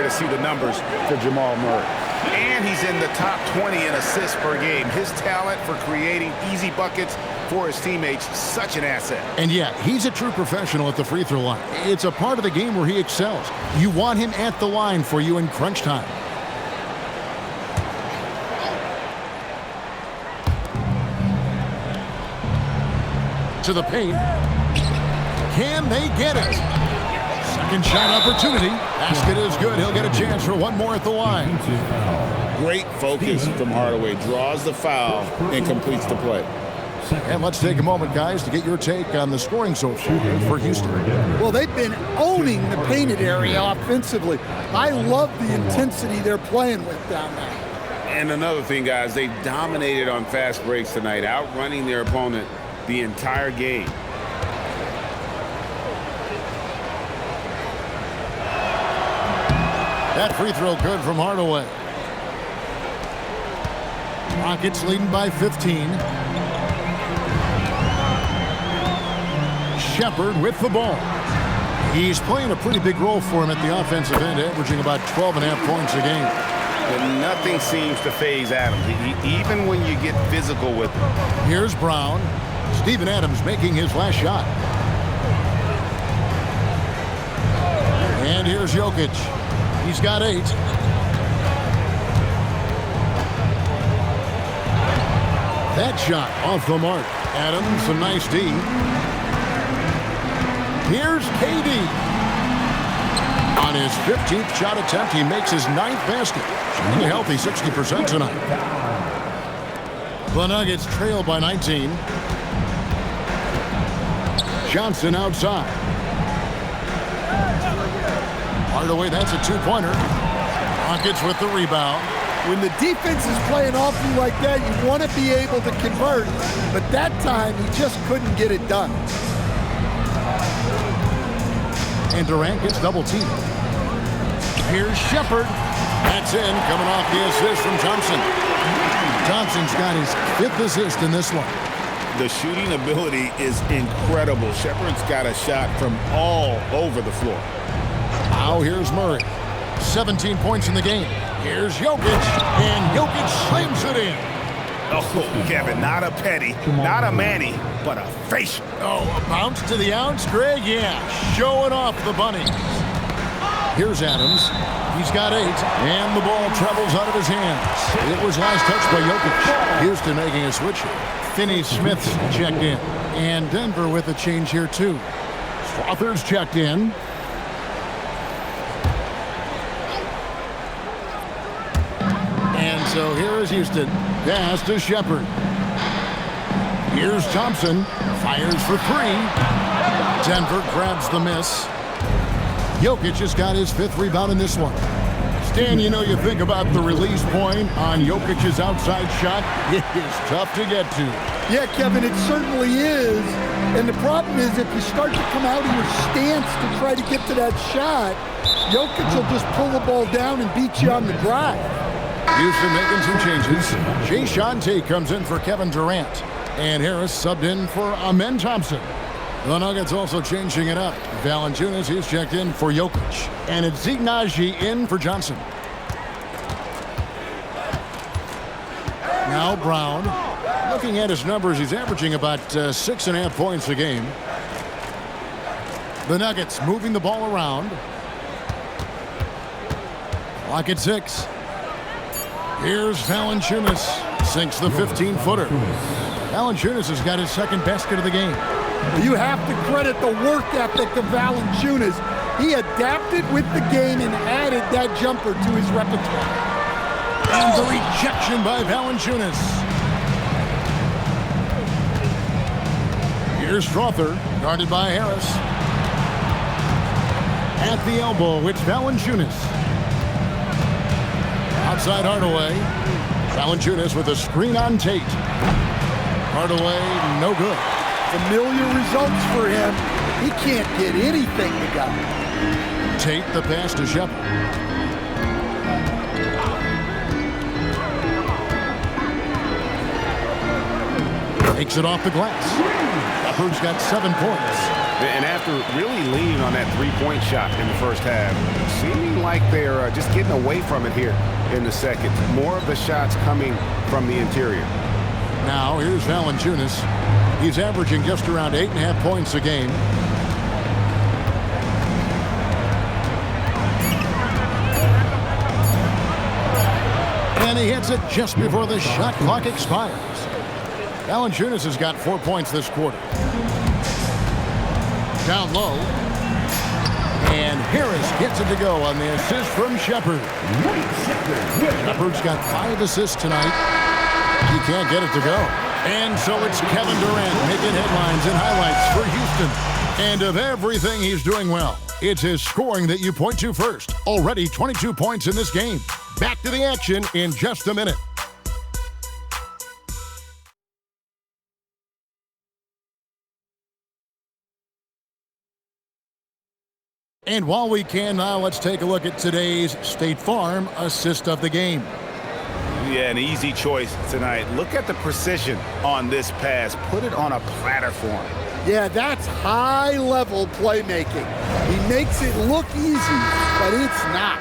See the numbers for Jamal Murray. And he's in the top 20 in assists per game. His talent for creating easy buckets for his teammates, such an asset. And yeah, he's a true professional at the free throw line. It's a part of the game where he excels. You want him at the line for you in crunch time. To the paint. Can they get it? Second shot opportunity. Basket is good. He'll get a chance for one more at the line. Great focus from Hardaway. Draws the foul and completes the play. And let's take a moment, guys, to get your take on the scoring so far for Houston. Well, they've been owning the painted area offensively. I love the intensity they're playing with down there. And another thing, guys, they've dominated on fast breaks tonight, outrunning their opponent the entire game. That free throw good from Hardaway. Rockets leading by 15. Shepard with the ball. He's playing a pretty big role for him at the offensive end, averaging about 12.5 points a game. And nothing seems to phase Adams, even when you get physical with him. Here's Braun. Steven Adams making his last shot. And here's Jokić. He's got 8. That shot off the mark. Adams, a nice D. Here's KD. On his 15th shot attempt, he makes his 9th basket. Shooting a healthy 60% tonight. The Nuggets trail by 19. Johnson outside. Hardaway, that's a two-pointer. Rockets with the rebound. When the defense is playing off you like that, you want to be able to convert. But that time, he just couldn't get it done. And Durant gets double-teamed. Here's Shepard. That's in, coming off the assist from Thompson. Thompson's got his 5th assist in this one. The shooting ability is incredible. Shepard's got a shot from all over the floor. Now here's Murray. 17 points in the game. Here's Jokić, and Jokić slams it in. Oh, Kevin, not a petty, not a Manny, but a facial. Oh, a bounce to the ounce, Greg? Yeah, showing off the bunnies. Here's Adams. He's got 8, and the ball travels out of his hands. It was last touched by Jokić. Houston making a switch here. Finney-Smith's checked in, and Denver with a change here, too. Strother's checked in. So here is Houston. Pass to Shepard. Here's Thompson. Fires for 3. Denver grabs the miss. Jokić has got his 5th rebound in this one. Stan, you know, you think about the release point on Jokic's outside shot. It is tough to get to. Yeah, Kevin, it certainly is. And the problem is if you start to come out of your stance to try to get to that shot, Jokić will just pull the ball down and beat you on the drive. Houston making some changes. Jae'Sean Tate comes in for Kevin Durant. And Harris subbed in for Amen Thompson. The Nuggets also changing it up. Valanciunas, he's checked in for Jokić. And it's Zignaji in for Johnson. Now Braun. Looking at his numbers, he's averaging about 6.5 points a game. The Nuggets moving the ball around. Clock at 6. Here's Valanciunas. Sinks the 15-footer. Valanciunas has got his 2nd basket of the game. You have to credit the work ethic of Valanciunas. He adapted with the game and added that jumper to his repertoire. And the rejection by Valanciunas. Here's Strother, guarded by Harris. At the elbow, it's Valanciunas. Outside Hardaway. Valanciunas with a screen on Tate. Hardaway, no good. Familiar results for him. He can't get anything to go. Tate the pass to Shepard. Takes it off the glass. Shepard's got 7 points. And after really leaning on that 3-point shot in the first half, seeming like they're just getting away from it here in the second. More of the shots coming from the interior. Now here's Valanciunas. He's averaging just around 8.5 points a game. And he hits it just before the shot clock expires. Valanciunas has got 4 points this quarter. Down low. And Harris gets it to go on the assist from Shepard. Shepard's got 5 assists tonight. He can't get it to go. And so it's Kevin Durant making headlines and highlights for Houston. And of everything he's doing well, it's his scoring that you point to first. Already 22 points in this game. Back to the action in just a minute. And while we can now, let's take a look at today's State Farm assist of the game. Yeah, an easy choice tonight. Look at the precision on this pass. Put it on a platter for him. Yeah, that's high-level playmaking. He makes it look easy, but it's not.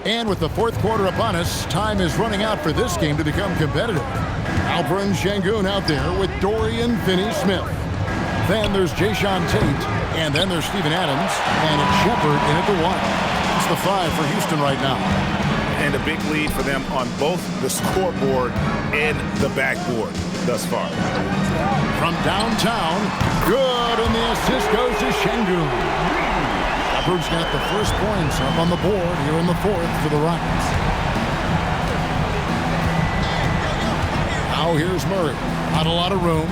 And with the fourth quarter upon us, time is running out for this game to become competitive. Alperen Şengün out there with Dorian Finney-Smith. Then there's Jason Tate, and then there's Steven Adams, and it's Shepard in at the 1. It's the 5 for Houston right now. And a big lead for them on both the scoreboard and the backboard thus far. From downtown, good, and the assist goes to Şengün. Shepard's got the first points up on the board here in the 4th for the Rockets. Now here's Murray. Not a lot of room.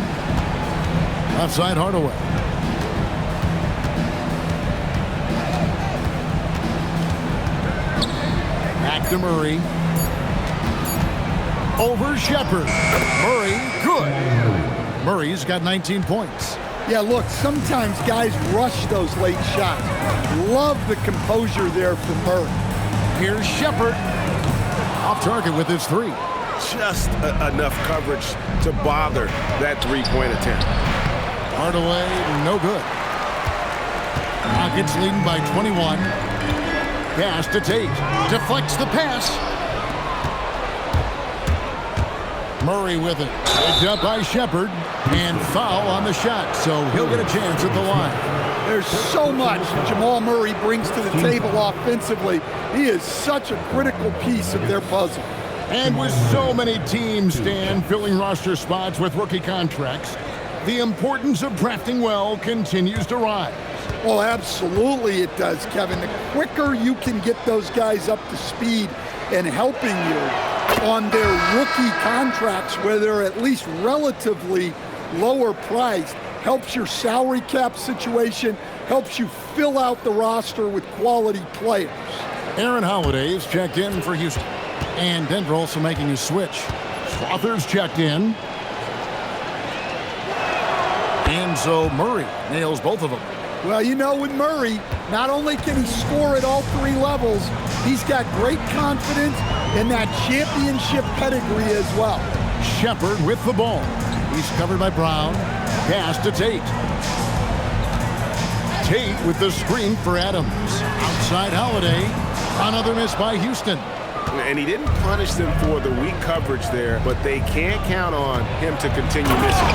Left side Hardaway. Back to Murray. Over Shepard. Murray, good. Murray's got 19 points. Yeah, look, sometimes guys rush those late shots. Love the composure there from Murray. Here's Shepard. Off target with his 3. Just enough coverage to bother that 3-point attempt. Hardaway, no good. Rockets leading by 21. Pass to Tate. Deflects the pass. Murray with it. Picked up by Shepard. And foul on the shot, so he'll get a chance at the line. There's so much Jamal Murray brings to the table offensively. He is such a critical piece of their puzzle. And with so many teams, Stan, filling roster spots with rookie contracts, the importance of drafting well continues to rise. Well, absolutely it does, Kevin. The quicker you can get those guys up to speed and helping you on their rookie contracts where they're at least relatively lower priced, helps your salary cap situation, helps you fill out the roster with quality players. Aaron Holiday's checked in for Houston. And Denver also making a switch. Slaughter's checked in. And so Murray nails both of them. Well, you know, with Murray, not only can he score at all 3 levels, he's got great confidence and that championship pedigree as well. Shepard with the ball. He's covered by Braun. Pass to Tate. Tate with the screen for Adams. Outside Holiday. Another miss by Houston. And he didn't punish them for the weak coverage there, but they can't count on him to continue missing.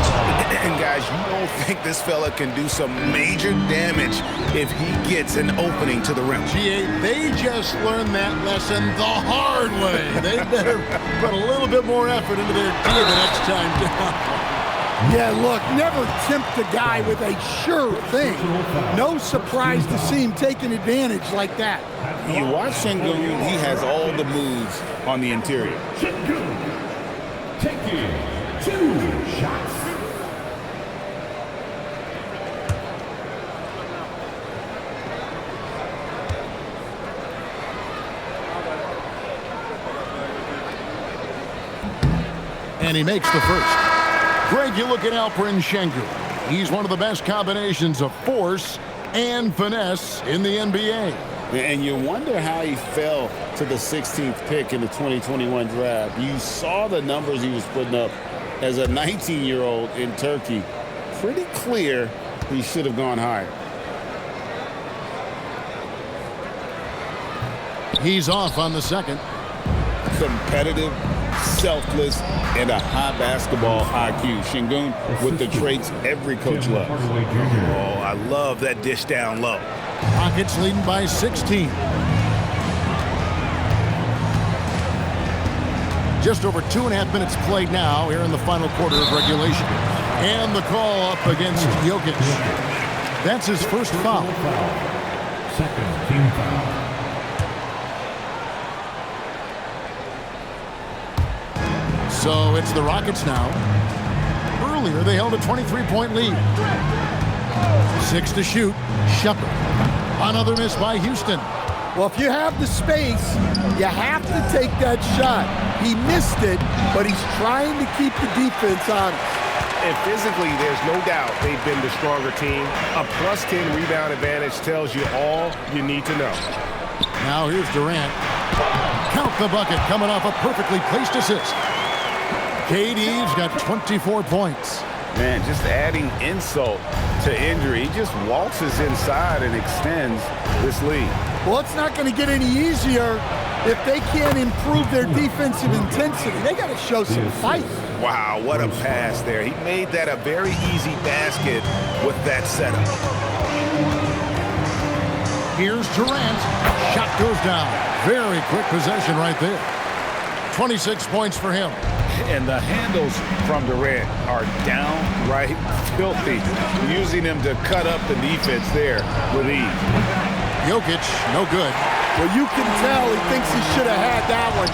And guys, you don't think this fella can do some major damage if he gets an opening to the rim. GA, they just learned that lesson the hard way. They better put a little bit more effort into their D the next time down. Yeah, look, never tempt a guy with a sure thing. No surprise to see him taking advantage like that. You watch Şengün, he has all the moves on the interior. Şengün taking 2 shots. And he makes the first. Greg, you look at Alperen Şengün. He's one of the best combinations of force and finesse in the NBA. And you wonder how he fell to the 16th pick in the 2021 draft. You saw the numbers he was putting up as a 19-year-old in Turkey. Pretty clear he should have gone higher. He's off on the second. Competitive, selfless, and a high basketball IQ. Şengün with the traits every coach loves. Oh, I love that dish down low. Rockets leading by 16. Just over 2.5 minutes played now here in the final quarter of regulation. And the call up against Jokić. That's his first foul. Second team foul. So it's the Rockets now. Earlier, they held a 23-point lead. 6 to shoot. Shepard. Another miss by Houston. Well, if you have the space, you have to take that shot. He missed it, but he's trying to keep the defense honest. And physically, there's no doubt they've been the stronger team. A plus 10 rebound advantage tells you all you need to know. Now here's Durant. Count the bucket coming off a perfectly placed assist. KD's got 24 points. Man, just adding insult to injury. He just waltzes inside and extends this lead. Well, it's not going to get any easier if they can't improve their defensive intensity. They got to show some fight. Wow, what a pass there. He made that a very easy basket with that setup. Here's Durant. Shot goes down. Very quick possession right there. 26 points for him. And the handles from Durant are downright filthy, using him to cut up the defense there with ease. Jokić, no good. Well, you can tell he thinks he should have had that one.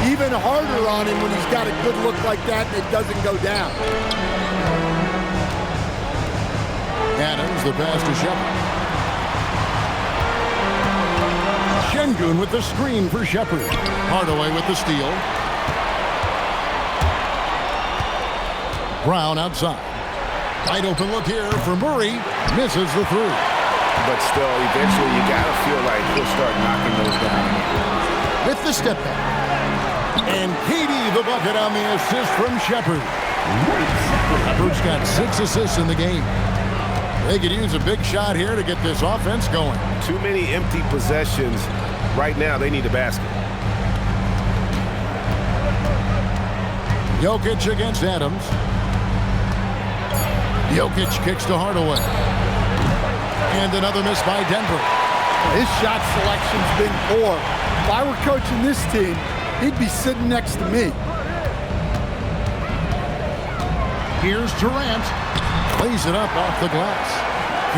Even harder on him when he's got a good look like that and it doesn't go down. Adams, the pass to Shepard. Şengün with the screen for Shepard. Hardaway with the steal. Brown outside. Wide open look here for Murray. Misses the three. But still, eventually you got to feel like he'll start knocking those down. With the step back. And KD the bucket on the assist from Shepard. Shepard's got 6 assists in the game. They could use a big shot here to get this offense going. Too many empty possessions. Right now, they need a basket. Jokić against Adams. Jokić kicks to Hardaway. And another miss by Denver. His shot selection's been poor. If I were coaching this team, he'd be sitting next to me. Here's Durant. Plays it up off the glass.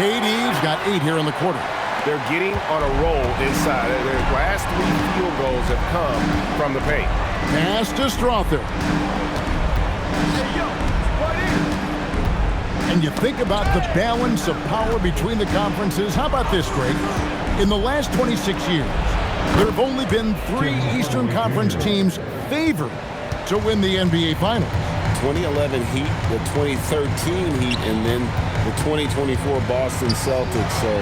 KD's got 8 here in the quarter. They're getting on a roll inside. Their last 3 field goals have come from the paint. Pass to Strother. And you think about the balance of power between the conferences. How about this, Greg? In the last 26 years, there have only been 3 Eastern Conference teams favored to win the NBA Finals. 2011 Heat, the 2013 Heat, and then the 2024 Boston Celtics. So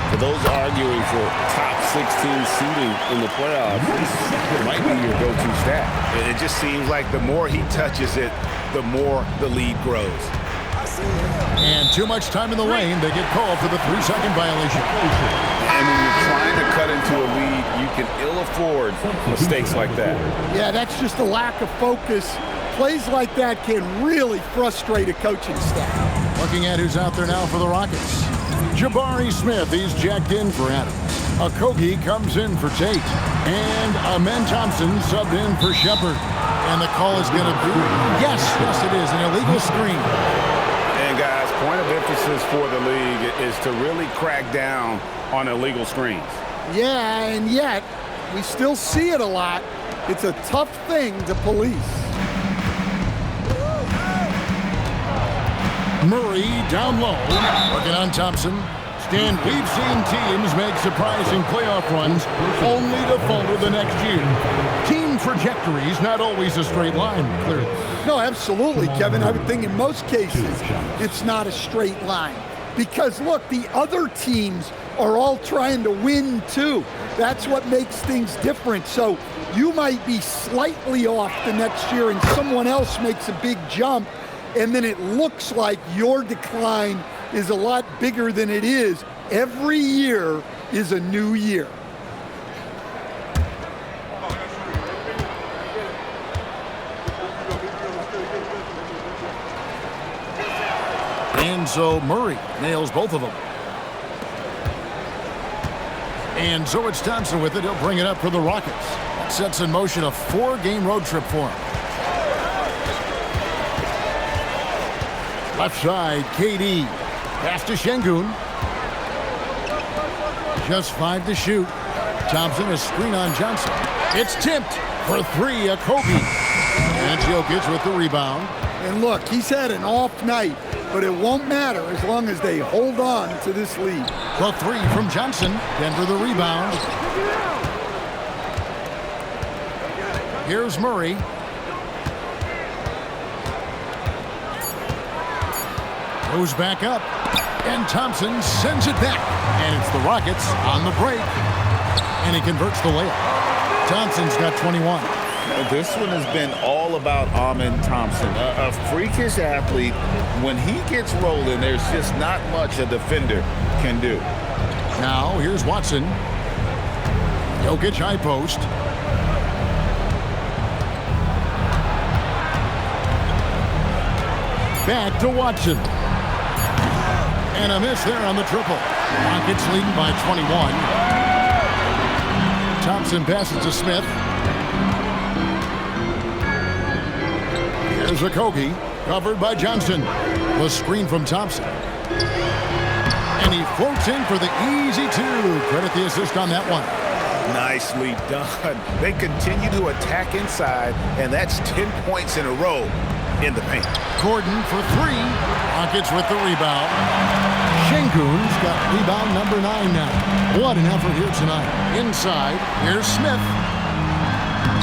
for those arguing for top 16 seeding in the playoffs, this might be your go-to stat. It just seems like the more he touches it, the more the lead grows. And too much time in the lane. They get called for the 3-second violation. And when you're trying to cut into a lead, you can ill afford mistakes like that. Yeah, that's just a lack of focus. Plays like that can really frustrate a coaching staff. Looking at who's out there now for the Rockets. Jabari Smith, he's jacked in for Adams. Okogie comes in for Tate. And Amen Thompson subbed in for Shepard. And the call is going to be, yes, it is, an illegal screen. And guys, point of emphasis for the league is to really crack down on illegal screens. Yeah, and yet, we still see it a lot. It's a tough thing to police. Murray down low, working on Thompson. Stan, we've seen teams make surprising playoff runs only to falter the next year. Team trajectories not always a straight line, clearly. No, absolutely, Kevin. I would think in most cases it's not a straight line. Because, look, the other teams are all trying to win, too. That's what makes things different. So you might be slightly off the next year and someone else makes a big jump, and then it looks like your decline is a lot bigger than it is. Every year is a new year. And so Murray nails both of them. And so it's Thompson with it. He'll bring it up for the Rockets. That sets in motion a 4-game road trip for him. Left side, KD. Pass to Şengün. Just 5 to shoot. Thompson, a screen on Johnson. It's tipped for 3, Kobe. And Jokić with the rebound. And look, he's had an off night, but it won't matter as long as they hold on to this lead. The 3 from Johnson. Denver the rebound. Here's Murray. Goes back up. And Thompson sends it back. And it's the Rockets on the break. And he converts the layup. Thompson's got 21. This one has been all about Amen Thompson, a freakish athlete. When he gets rolling, there's just not much a defender can do. Now, here's Watson. Jokić high post. Back to Watson. And a miss there on the triple. Rockets leading by 21. Thompson passes to Smith. Here's Kobe, covered by Johnson. The screen from Thompson. And he floats in for the easy 2. Credit the assist on that one. Nicely done. They continue to attack inside, and that's 10 points in a row in the paint. Gordon for 3. Rockets with the rebound. Şengün's got rebound number 9 now. What an effort here tonight. Inside, here's Smith.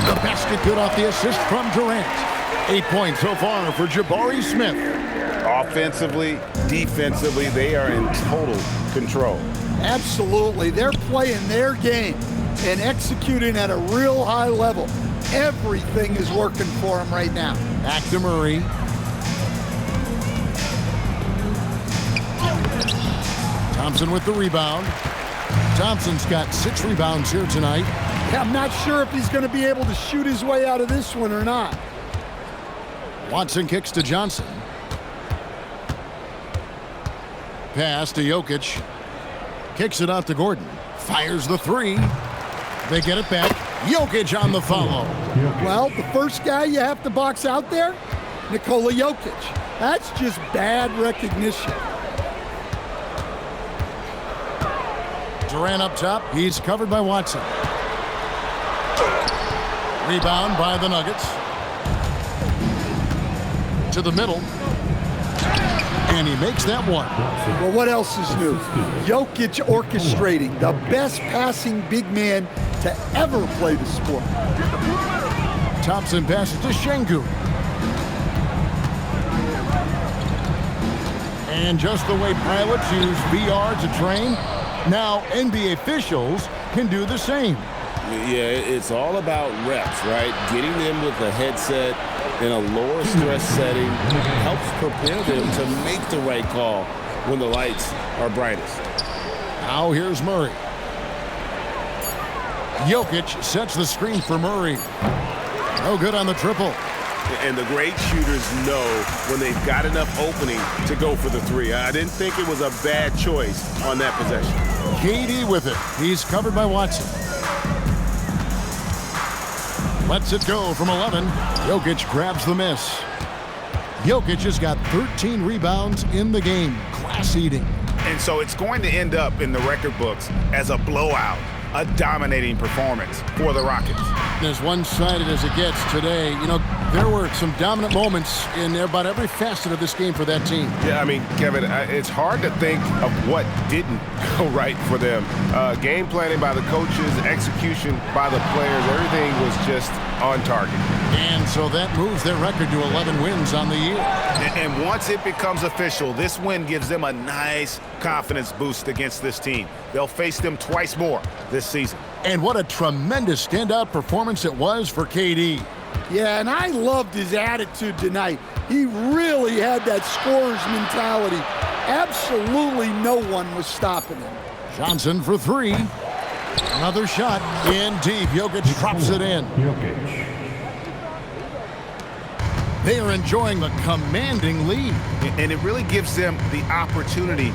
The basket good off the assist from Durant. 8 points so far for Jabari Smith. Offensively, defensively, they are in total control. Absolutely. They're playing their game and executing at a real high level. Everything is working for them right now. Back to Murray. Thompson with the rebound. Thompson's got 6 rebounds here tonight. I'm not sure if he's going to be able to shoot his way out of this one or not. Watson kicks to Johnson. Pass to Jokić. Kicks it out to Gordon. Fires the 3. They get it back. Jokić on the follow. Well, the first guy you have to box out there, Nikola Jokić. That's just bad recognition. Durant up top. He's covered by Watson. Rebound by the Nuggets. To the middle. And he makes that one. Well, what else is new? Jokić orchestrating, the best passing big man to ever play the sport. Thompson passes to Şengün. And just the way pilots use VR to train, now NBA officials can do the same. Yeah, it's all about reps, right? Getting them with a headset in a lower stress setting helps prepare them to make the right call when the lights are brightest. Now here's Murray. Jokić sets the screen for Murray. No good on the triple. And the great shooters know when they've got enough opening to go for the 3. I didn't think it was a bad choice on that possession. KD with it. He's covered by Watson. Lets it go from 11. Jokić grabs the miss. Jokić has got 13 rebounds in the game. Class eating. And so it's going to end up in the record books as a blowout, a dominating performance for the Rockets. As one-sided as it gets today, you know, there were some dominant moments in about every facet of this game for that team. Yeah, I mean, Kevin, it's hard to think of what didn't go right for them. Game planning by the coaches, execution by the players, everything was just on target. And so that moves their record to 11 wins on the year. And once it becomes official, this win gives them a nice confidence boost against this team. They'll face them twice more this season. And what a tremendous standout performance it was for KD. Yeah, and I loved his attitude tonight. He really had that scorer's mentality. Absolutely no one was stopping him. Johnson for 3. Another shot in deep. Jokić drops it in. They are enjoying the commanding lead. And it really gives them the opportunity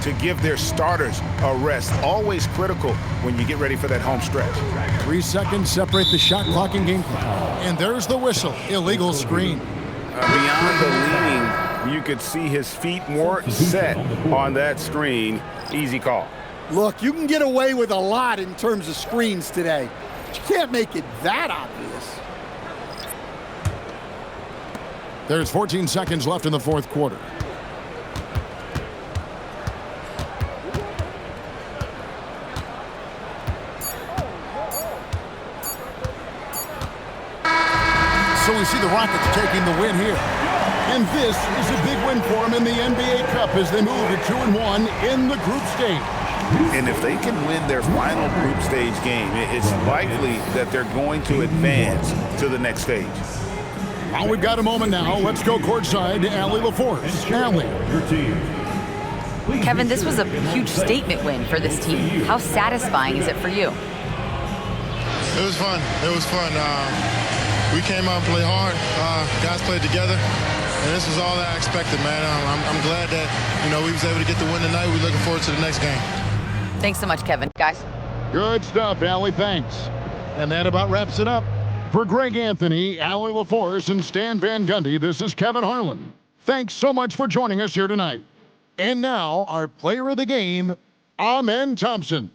to give their starters a rest. Always critical when you get ready for that home stretch. 3 seconds separate the shot clock and game clock. And there's the whistle. Illegal screen. Beyond the leaning, you could see his feet more set on that screen. Easy call. Look, you can get away with a lot in terms of screens today. But you can't make it that obvious. There's 14 seconds left in the fourth quarter. So we see the Rockets taking the win here. And this is a big win for them in the NBA Cup as they move to 2-1 in the group stage. And if they can win their final group stage game, it's likely that they're going to advance to the next stage. Well, we've got a moment now. Let's go courtside to Allie LaForce. Allie. Kevin, this was a huge statement win for this team. How satisfying is it for you? It was fun. It was fun. We came out and played hard. Guys played together. And this was all I expected, man. I'm glad that, we was able to get the win tonight. We're looking forward to the next game. Thanks so much, Kevin. Guys. Good stuff, Allie. Thanks. And that about wraps it up. For Greg Anthony, Allie LaForce, and Stan Van Gundy, this is Kevin Harlan. Thanks so much for joining us here tonight. And now, our player of the game, Amen Thompson.